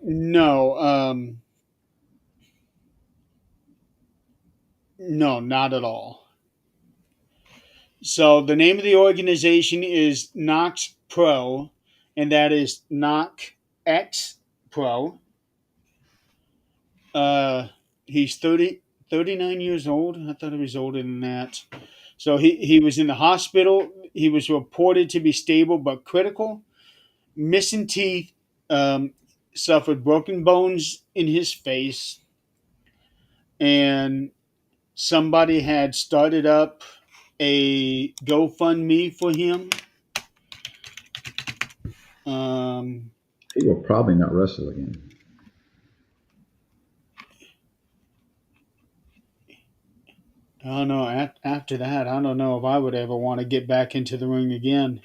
[SPEAKER 1] No, no, not at all. So the name of the organization is Knox Pro, and that is Knock X Pro. Uh, he's 39 years old. I thought he was older than that. So he was in the hospital. He was reported to be stable but critical. Missing teeth, um, suffered broken bones in his face, and somebody had started up a GoFundMe for him. Um,
[SPEAKER 2] He will probably not wrestle again.
[SPEAKER 1] I don't know. After that, I don't know if I would ever want to get back into the ring again.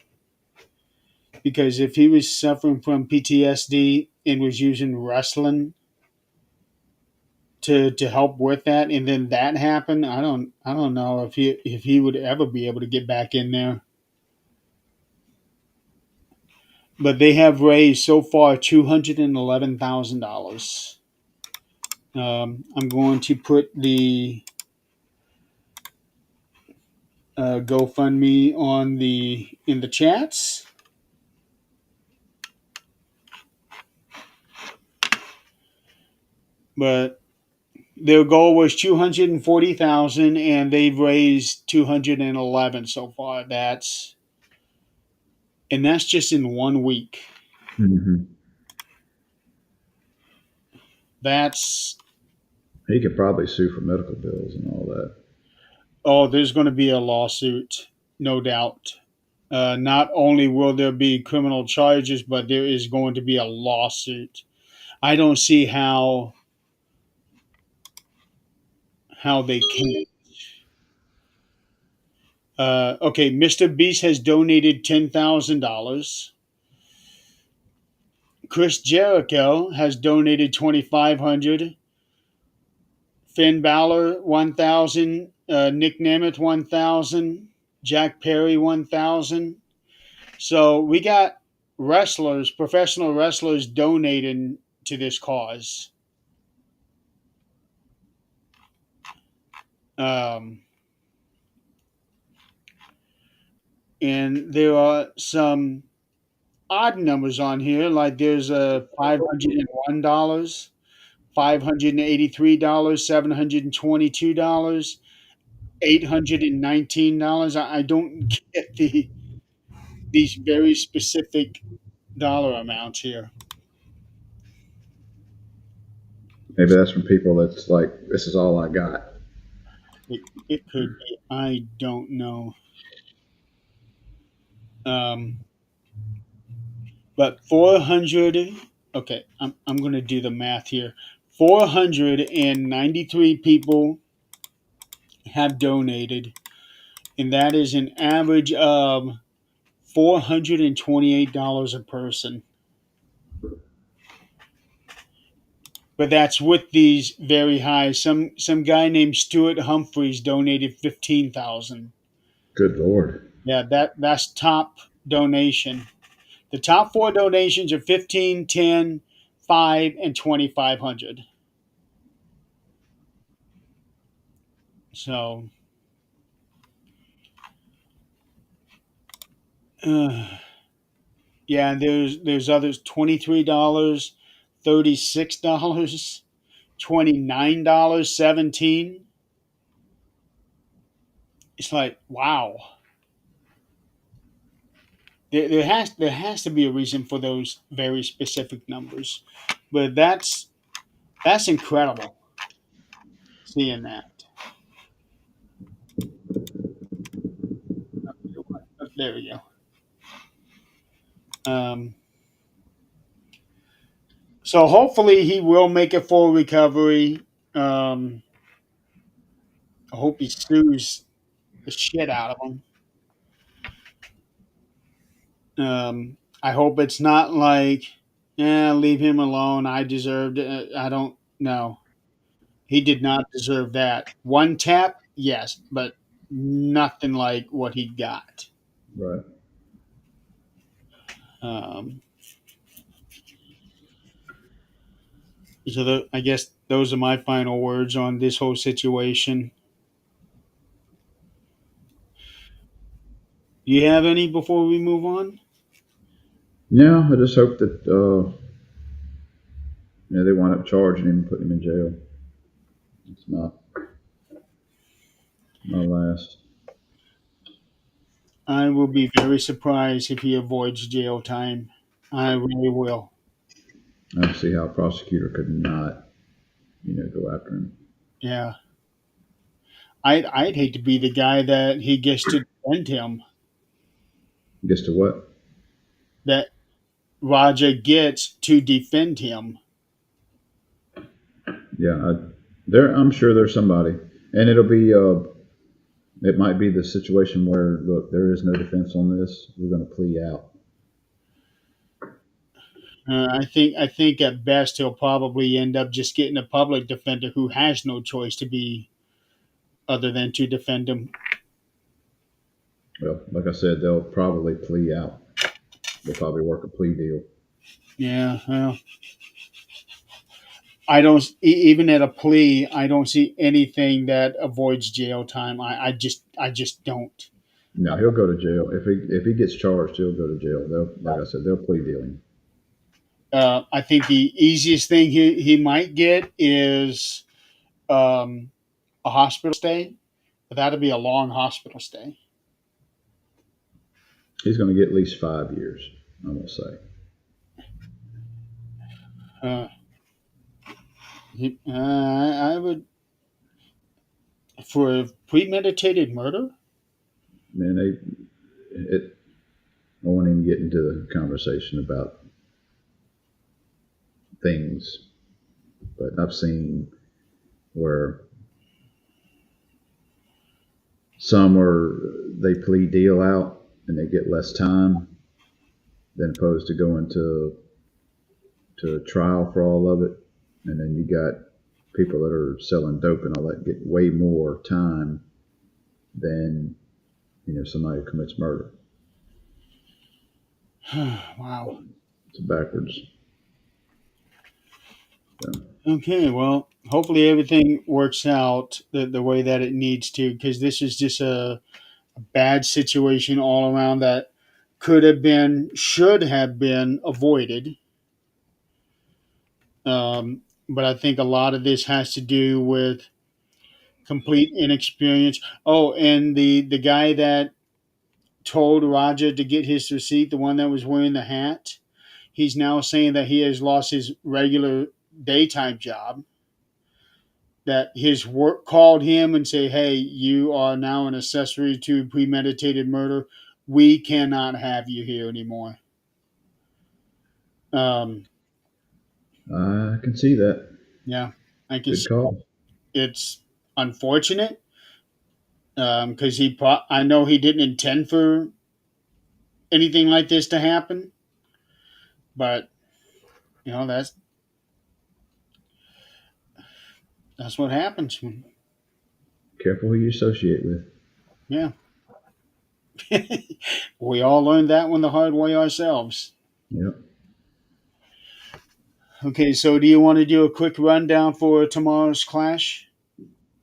[SPEAKER 1] Because if he was suffering from PTSD and was using wrestling to help with that, and then that happened, I don't know if he would ever be able to get back in there. but they have raised so far $211,000. I'm going to put the GoFundMe on the in the chats. But their goal was 240,000, and they've raised 211 so far. That's just in 1 week.
[SPEAKER 2] Hmm.
[SPEAKER 1] That's
[SPEAKER 2] He could probably sue for medical bills and all that.
[SPEAKER 1] Oh, there's going to be a lawsuit, no doubt. Not only will there be criminal charges, but there is going to be a lawsuit. I don't see how they can. Okay, Mr. Beast has donated $10,000. Chris Jericho has donated 2,500. Finn Balor 1,000. Nick Nemeth 1,000. Jack Perry 1,000. So we got wrestlers, professional wrestlers, donating to this cause. Um, and there are some odd numbers on here, like there's a $501, $583, $722, $819. I don't get these very specific dollar amounts here.
[SPEAKER 2] Maybe that's from people that's like, this is all I got.
[SPEAKER 1] It could be. I don't know. Um, But 400, okay, I'm going to do the math here. 493 people have donated, and that is an average of $428 a person. But that's with these very high. Some guy named Stuart Humphreys donated 15,000.
[SPEAKER 2] Good Lord.
[SPEAKER 1] Yeah, that's top donation. The top four donations are 15, 10, 5, and 2,500. So uh, yeah, and there's others, $23, $36, $29, 17. It's like, wow. There has to be a reason for those very specific numbers. But that's incredible seeing that. There we go. So hopefully he will make a full recovery. Um, I hope he sues the shit out of him. I hope it's not like, yeah, leave him alone. I deserved it. I don't know. He did not deserve that. One tap, yes, but nothing like what he got.
[SPEAKER 2] Right.
[SPEAKER 1] Um, I guess those are my final words on this whole situation. Do you have any before we move on?
[SPEAKER 2] Yeah, I just hope that they wind up charging him and putting him in jail. It's my last.
[SPEAKER 1] I will be very surprised if he avoids jail time. I really will.
[SPEAKER 2] I don't see how a prosecutor could not, go after him.
[SPEAKER 1] Yeah. I'd hate to be the guy that he gets to defend him.
[SPEAKER 2] Gets to what?
[SPEAKER 1] That Raja gets to defend him.
[SPEAKER 2] Yeah, I'm sure there's somebody, and it'll be. It might be the situation where, look, there is no defense on this. We're going to plea out.
[SPEAKER 1] I think at best he'll probably end up just getting a public defender who has no choice to be other than to defend him.
[SPEAKER 2] Well, like I said, they'll probably plea out. They'll probably work a plea deal.
[SPEAKER 1] Yeah, well, I don't even at a plea. I don't see anything that avoids jail time. I just don't.
[SPEAKER 2] No, he'll go to jail if he gets charged. He'll go to jail. They'll, like I said, they'll plea deal him.
[SPEAKER 1] I think the easiest thing he might get is um, a hospital stay, but that'll be a long hospital stay.
[SPEAKER 2] He's going to get at least 5 years. I'm gonna say.
[SPEAKER 1] Uh, I would for premeditated murder.
[SPEAKER 2] Man, it. I won't even get into the conversation about things, but I've seen where some are they plea deal out and they get less time than opposed to going to trial for all of it, and then you got people that are selling dope and all that get way more time than somebody who commits murder.
[SPEAKER 1] Wow.
[SPEAKER 2] It's backwards. So,
[SPEAKER 1] Okay, well, hopefully everything works out the way that it needs to, because this is just a bad situation all around that could have been, should have been avoided. But I think a lot of this has to do with complete inexperience. Oh, and the guy that told Roger to get his receipt, the one that was wearing the hat, he's now saying that he has lost his regular daytime job. That his work called him and say, "Hey, you are now an accessory to premeditated murder. We cannot have you here anymore." Um,
[SPEAKER 2] I can see that.
[SPEAKER 1] yeah, I can
[SPEAKER 2] Good
[SPEAKER 1] see
[SPEAKER 2] call.
[SPEAKER 1] it's unfortunate because I know he didn't intend for anything like this to happen, but that's what happens.
[SPEAKER 2] Careful who you associate with.
[SPEAKER 1] Yeah, we all learned that one the hard way ourselves.
[SPEAKER 2] Yep.
[SPEAKER 1] Okay, so do you want to do a quick rundown for tomorrow's clash?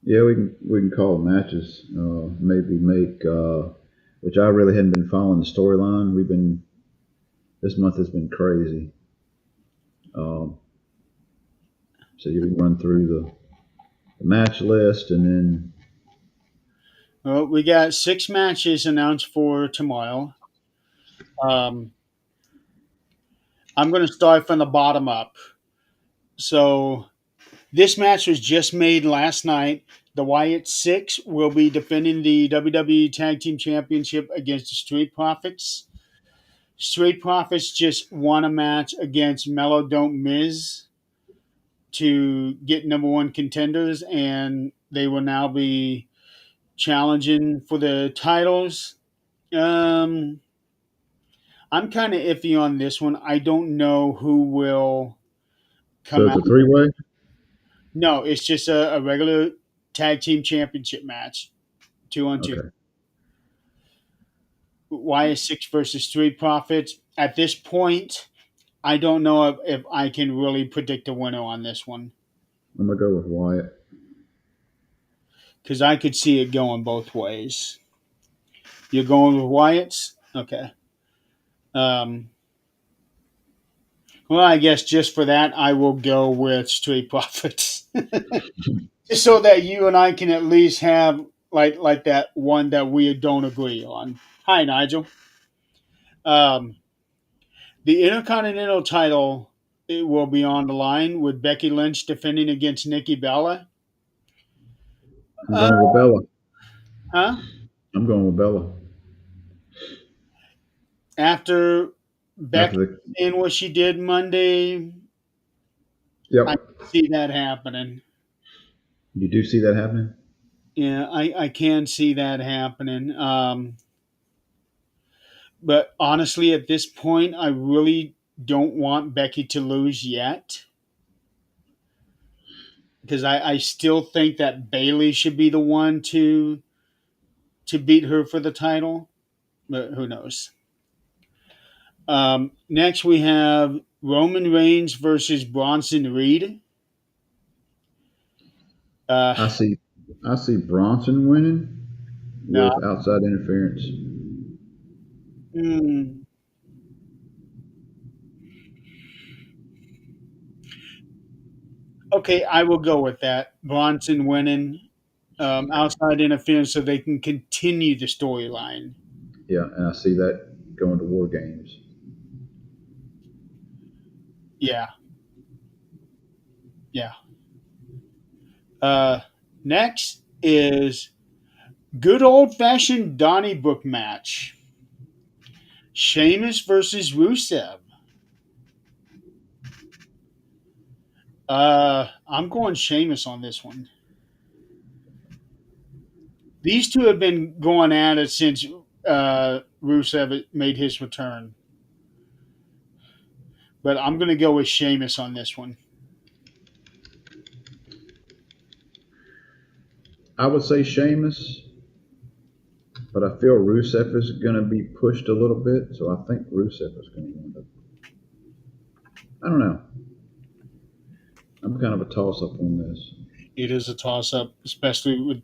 [SPEAKER 2] Yeah, we can call the matches. Maybe make which I really hadn't been following the storyline. We've been This month has been crazy. Um, so you can run through the match list and then
[SPEAKER 1] Well, we got 6 matches announced for tomorrow. Um, I'm going to start from the bottom up. So this match was just made last night. The Wyatt Six will be defending the WWE Tag Team Championship against the Street Profits. Street Profits just won a match against Mellow Don't Miz to get number one contenders, and they will now be challenging for the titles. Um, I'm kind of iffy on this one. I don't know who will
[SPEAKER 2] so
[SPEAKER 1] come
[SPEAKER 2] it's
[SPEAKER 1] out.
[SPEAKER 2] a 3-way.
[SPEAKER 1] No, it's just a regular tag team championship match, 2-on-2.
[SPEAKER 2] Okay.
[SPEAKER 1] Wyatt Six versus Street Profits. At this point, I don't know if I can really predict a winner on this one
[SPEAKER 2] I'm gonna go with Wyatt.
[SPEAKER 1] because I could see it going both ways. You're going with Wyatt's? Okay. Um, well, I guess just for that, I will go with Street Profits. Just so that you and I can at least have like that one that we don't agree on. Hi, Nigel. Um, the Intercontinental title it will be on the line with Becky Lynch defending against Nikki Bella.
[SPEAKER 2] I'm
[SPEAKER 1] Uh,
[SPEAKER 2] going with Bella.
[SPEAKER 1] huh?
[SPEAKER 2] I'm going with Bella.
[SPEAKER 1] After
[SPEAKER 2] After
[SPEAKER 1] Becky
[SPEAKER 2] the
[SPEAKER 1] in what she did Monday, I
[SPEAKER 2] Yep.
[SPEAKER 1] see that happening.
[SPEAKER 2] You do see that happening?
[SPEAKER 1] Yeah, I can see that happening. But honestly, at this point, I really don't want Becky to lose yet because I still think that Bailey should be the one to beat her for the title. But who knows? Next, we have Roman Reigns versus Bronson Reed. Uh,
[SPEAKER 2] I see. I see Bronson winning
[SPEAKER 1] no,
[SPEAKER 2] with outside interference.
[SPEAKER 1] mm, okay, I will go with that. Bronson winning, outside interference, so they can continue the storyline.
[SPEAKER 2] Yeah, and I see that going to War Games.
[SPEAKER 1] Yeah, yeah. Uh, Next is good old fashioned Donnybrook match. Sheamus versus Rusev. I'm going Sheamus on this one. These two have been going at it since Rusev made his return, but I'm going to go with Sheamus on this one.
[SPEAKER 2] I would say Sheamus, but I feel Rusev is going to be pushed a little bit, so I think Rusev is going to win. I don't know. I'm kind of a toss up on this.
[SPEAKER 1] It is a toss up, especially with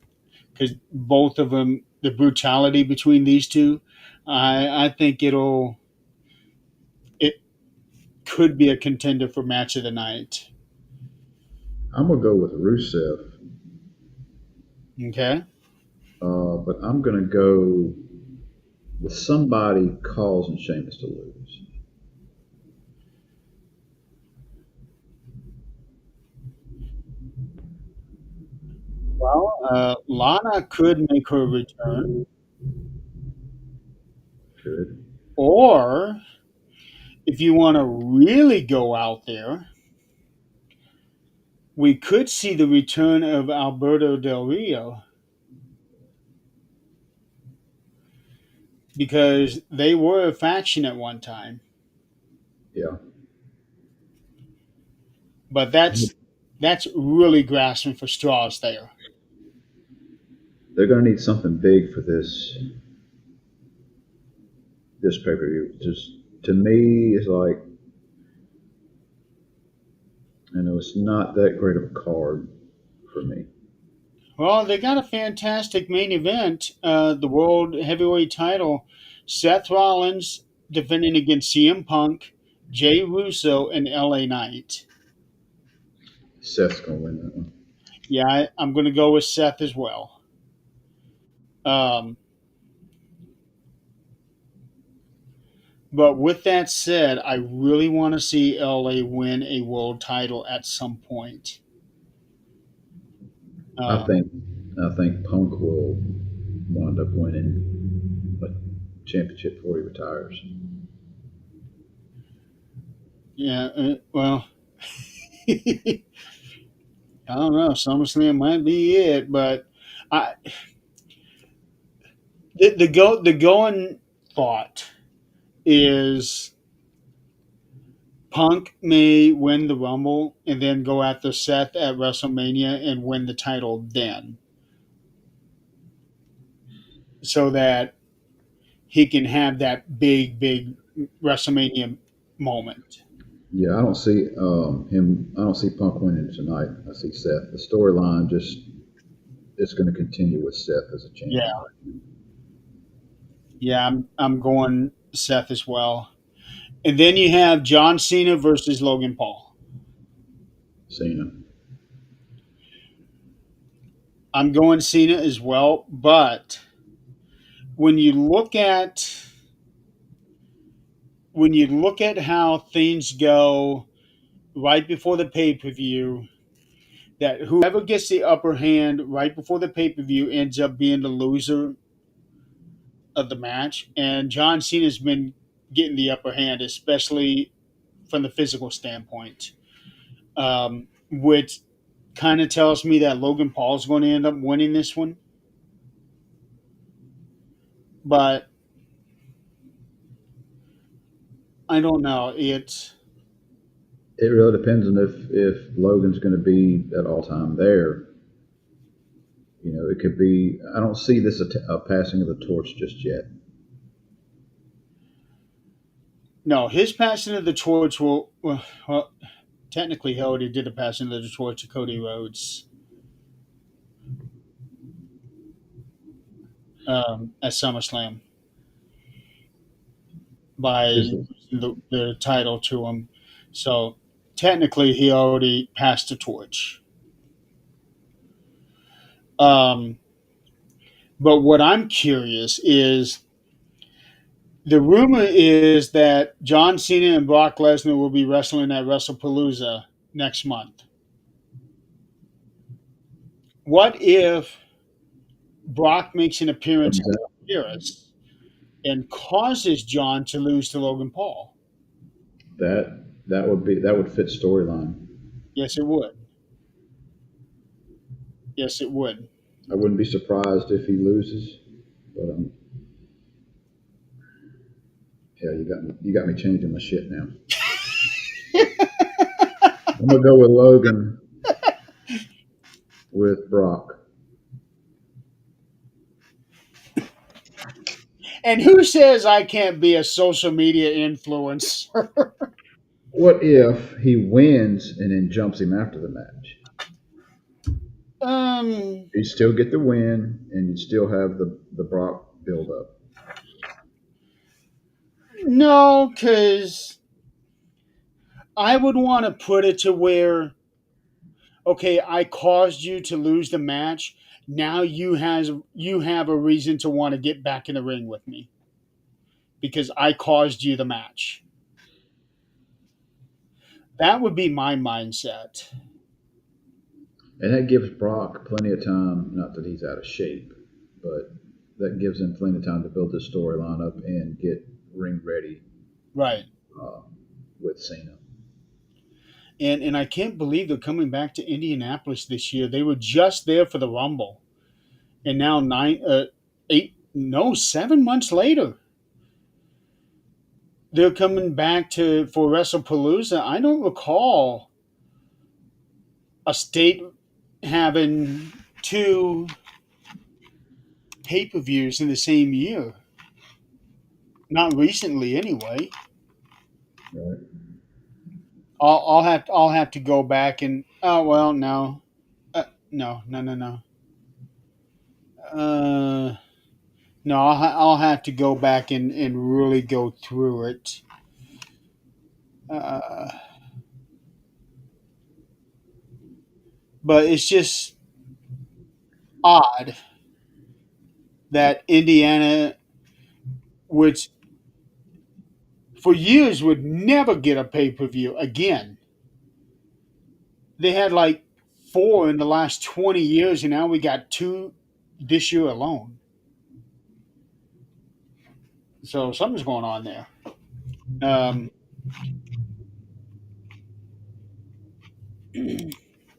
[SPEAKER 1] because both of them, the brutality between these two. I think it could be a contender for match of the night.
[SPEAKER 2] I'm gonna go with Rusev,
[SPEAKER 1] Okay.
[SPEAKER 2] but I'm gonna go with somebody causing Sheamus to lose.
[SPEAKER 1] Well, Lana could make her return,
[SPEAKER 2] Could.
[SPEAKER 1] or if you want to really go out there, we could see the return of Alberto Del Rio because they were a faction at one time.
[SPEAKER 2] Yeah,
[SPEAKER 1] But that's really grasping for straws there.
[SPEAKER 2] they're gonna need something big for this pay per view. Just to me, it's like it's not that great of a card for me.
[SPEAKER 1] Well, they got a fantastic main event, the World Heavyweight title. Seth Rollins defending against CM Punk, Jay Russo, and LA Knight.
[SPEAKER 2] Seth's gonna win that one.
[SPEAKER 1] Yeah, I'm going to go with Seth as well. Um, but with that said, I really want to see LA win a world title at some point.
[SPEAKER 2] I
[SPEAKER 1] Um,
[SPEAKER 2] think I think Punk will wind up winning a championship before he retires.
[SPEAKER 1] yeah, well, I don't know. SummerSlam might be it, but I the going thought is Punk may win the Rumble and then go after Seth at WrestleMania and win the title then, so that he can have that big WrestleMania moment.
[SPEAKER 2] Yeah, I don't see him. I don't see Punk winning tonight. I see Seth. The storyline just it's going to continue with Seth as a champion.
[SPEAKER 1] Yeah, yeah, I'm going Seth as well. And then you have John Cena versus Logan Paul.
[SPEAKER 2] Cena.
[SPEAKER 1] I'm going Cena as well, but when you look at when you look at how things go right before the pay per view, that whoever gets the upper hand right before the pay per view ends up being the loser of the match. And John Cena's been getting the upper hand, especially from the physical standpoint, which kind of tells me that Logan Paul's going to end up winning this one. But I don't know.
[SPEAKER 2] It really depends on if Logan's going to be at all time there. It could be. I don't see this a passing of the torch just yet.
[SPEAKER 1] No, his passing of the torch well, technically he already did a passing of the torch to Cody Rhodes at SummerSlam by
[SPEAKER 2] Is
[SPEAKER 1] losing the title to him. So technically he already passed the torch. Um, but what I'm curious is the rumor is that John Cena and Brock Lesnar will be wrestling at WrestlePalooza next month. What if Brock makes an appearance
[SPEAKER 2] comes
[SPEAKER 1] at
[SPEAKER 2] out
[SPEAKER 1] Paris and causes John to lose to Logan Paul?
[SPEAKER 2] that would fit storyline.
[SPEAKER 1] Yes, it would. Yes, it would.
[SPEAKER 2] I wouldn't be surprised if he loses, but yeah, you got me changing my shit now. I'm gonna go with Logan with Brock.
[SPEAKER 1] And who says I can't be a social media influencer?
[SPEAKER 2] What if he wins and then jumps him after the match?
[SPEAKER 1] um,
[SPEAKER 2] You still get the win, and you still have the Brock build up.
[SPEAKER 1] no, because I would want to put it to where, okay, I caused you to lose the match. Now you have a reason to want to get back in the ring with me because I caused you the match. That would be my mindset.
[SPEAKER 2] And that gives Brock plenty of time, not that he's out of shape, but that gives him plenty of time to build this storyline up and get ring ready
[SPEAKER 1] Right.
[SPEAKER 2] uh, with Cena.
[SPEAKER 1] And I can't believe they're coming back to Indianapolis this year. They were just there for the Rumble, and now 7 months later, they're coming back to for WrestlePalooza. I don't recall a state having two pay-per-views in the same year. Not recently, anyway.
[SPEAKER 2] Right?
[SPEAKER 1] I'll have to go back and oh well no, no. Uh, no, I'll have to go back and really go through it. Uh, but it's just odd that Indiana, which for years would never get a pay per view again, they had like four in the last 20 years, and now we got two this year alone. So something's going on there. Um,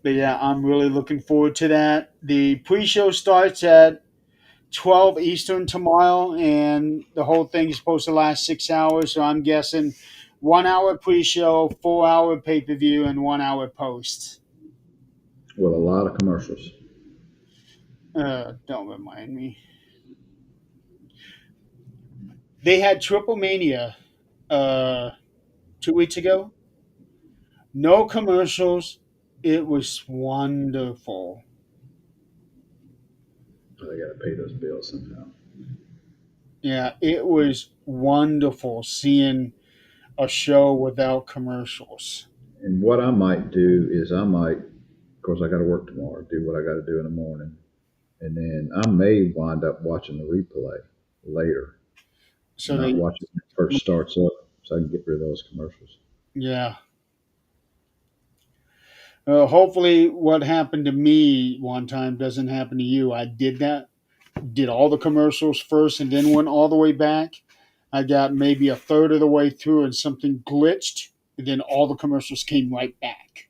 [SPEAKER 1] but yeah, I'm really looking forward to that. The pre-show starts at 12 Eastern tomorrow, and the whole thing is supposed to last 6 hours. So I'm guessing 1 hour pre-show, 4 hour pay-per-view, and 1 hour post.
[SPEAKER 2] With a lot of commercials.
[SPEAKER 1] Don't remind me. They had Triple Mania 2 weeks ago. No commercials. It was wonderful.
[SPEAKER 2] They got to pay those bills somehow.
[SPEAKER 1] Yeah, it was wonderful seeing a show without commercials.
[SPEAKER 2] And what I might do is of course, I got to work tomorrow, do what I got to do in the morning. And then I may wind up watching the replay later,
[SPEAKER 1] So
[SPEAKER 2] not
[SPEAKER 1] they,
[SPEAKER 2] watching when it first starts up so I can get rid of those commercials.
[SPEAKER 1] yeah. Hopefully, what happened to me one time doesn't happen to you. I did that, did all the commercials first, and then went all the way back. I got maybe a third of the way through, and something glitched, and then all the commercials came right back.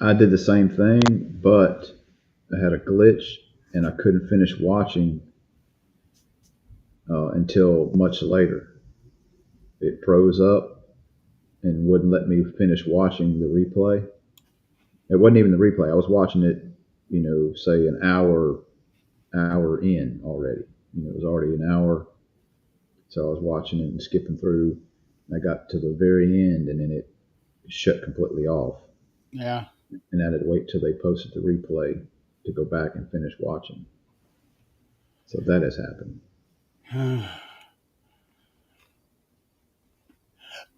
[SPEAKER 2] I did the same thing, but I had a glitch and I couldn't finish watching until much later. It froze up and wouldn't let me finish watching the replay. It wasn't even the replay. I was watching it, say an hour in already. It was already an hour. So I was watching it and skipping through. I got to the very end, and then it shut completely off,
[SPEAKER 1] Yeah.
[SPEAKER 2] and I had to wait till they posted the replay to go back and finish watching. So that has happened.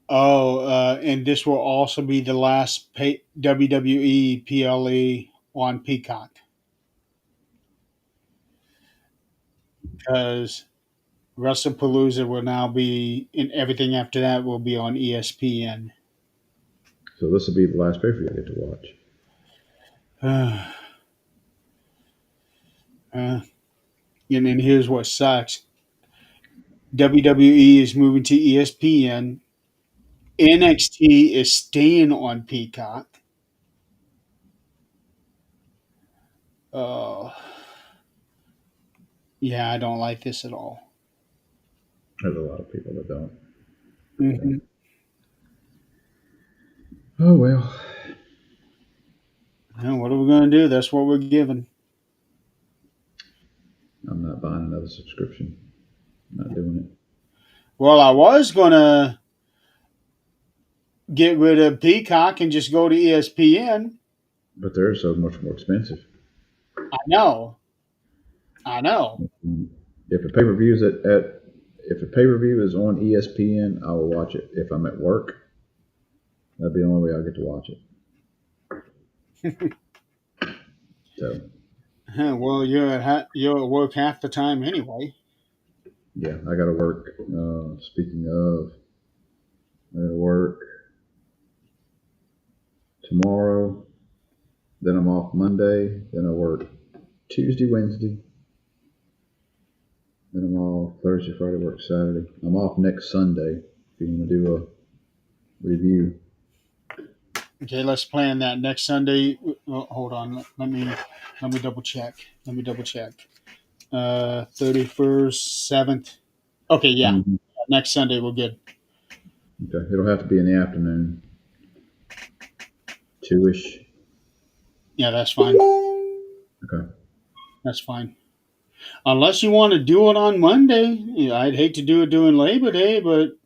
[SPEAKER 1] Oh, and this will also be the last WWE PLE on Peacock because WrestlePalooza will now be, and everything after that will be on ESPN.
[SPEAKER 2] So this will be the last pay per view I get to watch.
[SPEAKER 1] And then here's what sucks: WWE is moving to ESPN. NXT is staying on Peacock. Uh, yeah, I don't like this at all.
[SPEAKER 2] There's a lot of people that don't.
[SPEAKER 1] Hmm.
[SPEAKER 2] Oh well.
[SPEAKER 1] And what are we going to do? That's what we're given.
[SPEAKER 2] I'm not buying another subscription. I'm not doing it.
[SPEAKER 1] Well, I was going to get rid of Peacock and just go to ESPN.
[SPEAKER 2] But they're so much more expensive.
[SPEAKER 1] I know. I know.
[SPEAKER 2] If a pay per view is at if a pay per view is on ESPN, I will watch it. If I'm at work, that'd be the only way I'll get to watch it. So
[SPEAKER 1] Well, you're at work half the time anyway.
[SPEAKER 2] yeah, I got to work. Speaking of, I got to work tomorrow. Then I'm off Monday. Then I work Tuesday, Wednesday. Then I'm off Thursday, Friday, work Saturday. I'm off next Sunday. If you want to do a review,
[SPEAKER 1] Okay, let's plan that next Sunday. Hold on. Let me double check. 31st, 7th. Okay, yeah.
[SPEAKER 2] mm-hmm.
[SPEAKER 1] Next Sunday we're good.
[SPEAKER 2] Okay. It'll have to be in the afternoon, 2ish.
[SPEAKER 1] Yeah, that's fine.
[SPEAKER 2] Okay.
[SPEAKER 1] That's fine. Unless you want to do it on Monday. Yeah, I'd hate to do it during Labor Day, but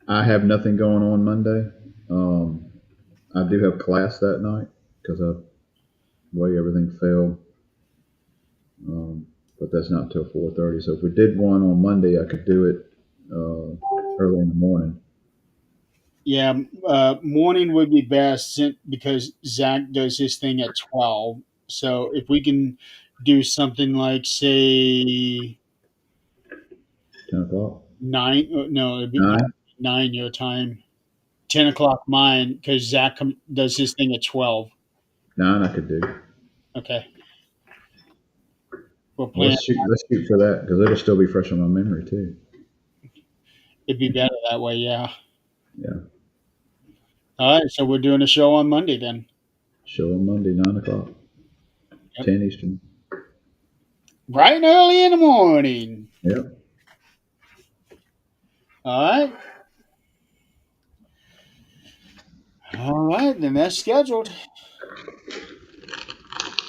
[SPEAKER 2] I have nothing going on Monday. I do have class that night because of the way everything fell. But that's not until 4:30. So if we did one on Monday, I could do it early in the morning.
[SPEAKER 1] yeah, morning would be best because Zach does his thing at 12. So if we can do something like, say,
[SPEAKER 2] 10 o'clock.
[SPEAKER 1] 9, no, it'd be
[SPEAKER 2] 9.
[SPEAKER 1] 9 your time, 10 o'clock mine, because Zach does his thing at 12.
[SPEAKER 2] 9 I could do.
[SPEAKER 1] Okay. We'll
[SPEAKER 2] Well,
[SPEAKER 1] plan.
[SPEAKER 2] let's shoot for that because it'll still be fresh on my memory too.
[SPEAKER 1] It'd be better that way, yeah.
[SPEAKER 2] Yeah.
[SPEAKER 1] All right, so we're doing a show on Monday then.
[SPEAKER 2] Show on Monday, 9 o'clock,
[SPEAKER 1] Yep.
[SPEAKER 2] 10 Eastern.
[SPEAKER 1] Bright and early in the morning.
[SPEAKER 2] Yep.
[SPEAKER 1] All right. All right, then that's scheduled.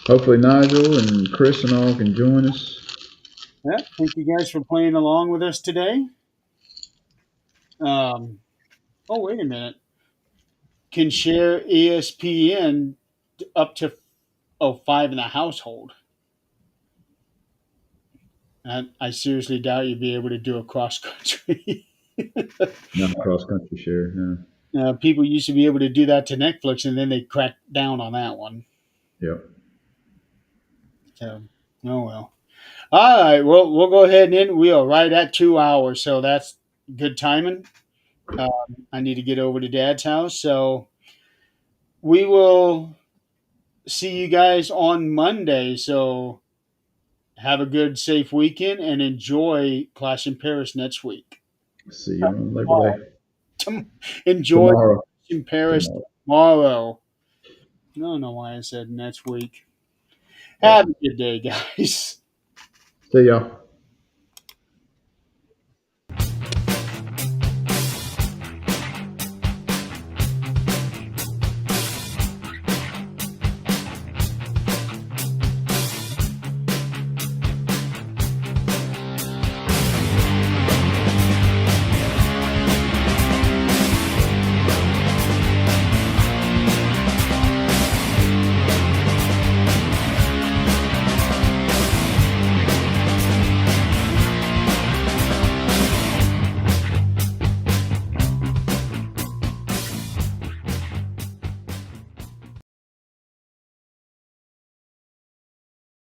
[SPEAKER 2] Hopefully Nigel and Chris and all can join us.
[SPEAKER 1] Yeah, thank you guys for playing along with us today. Oh, wait a minute. Can share ESPN up to 5 in a household. I seriously doubt you'd be able to do a cross country.
[SPEAKER 2] Not cross country share. No.
[SPEAKER 1] People used to be able to do that to Netflix, and then they cracked down on that one.
[SPEAKER 2] Yep.
[SPEAKER 1] So, oh well. All right, well, we'll go ahead and end. We are right at 2 hours, so that's good timing. I need to get over to Dad's house, so we will see you guys on Monday. So have a good, safe weekend and enjoy Clash in Paris next week.
[SPEAKER 2] See you on Labor Day.
[SPEAKER 1] Enjoy
[SPEAKER 2] Tomorrow.
[SPEAKER 1] Clash in Paris tomorrow. I don't know why I said next week. Have a good day, guys.
[SPEAKER 2] See y'all.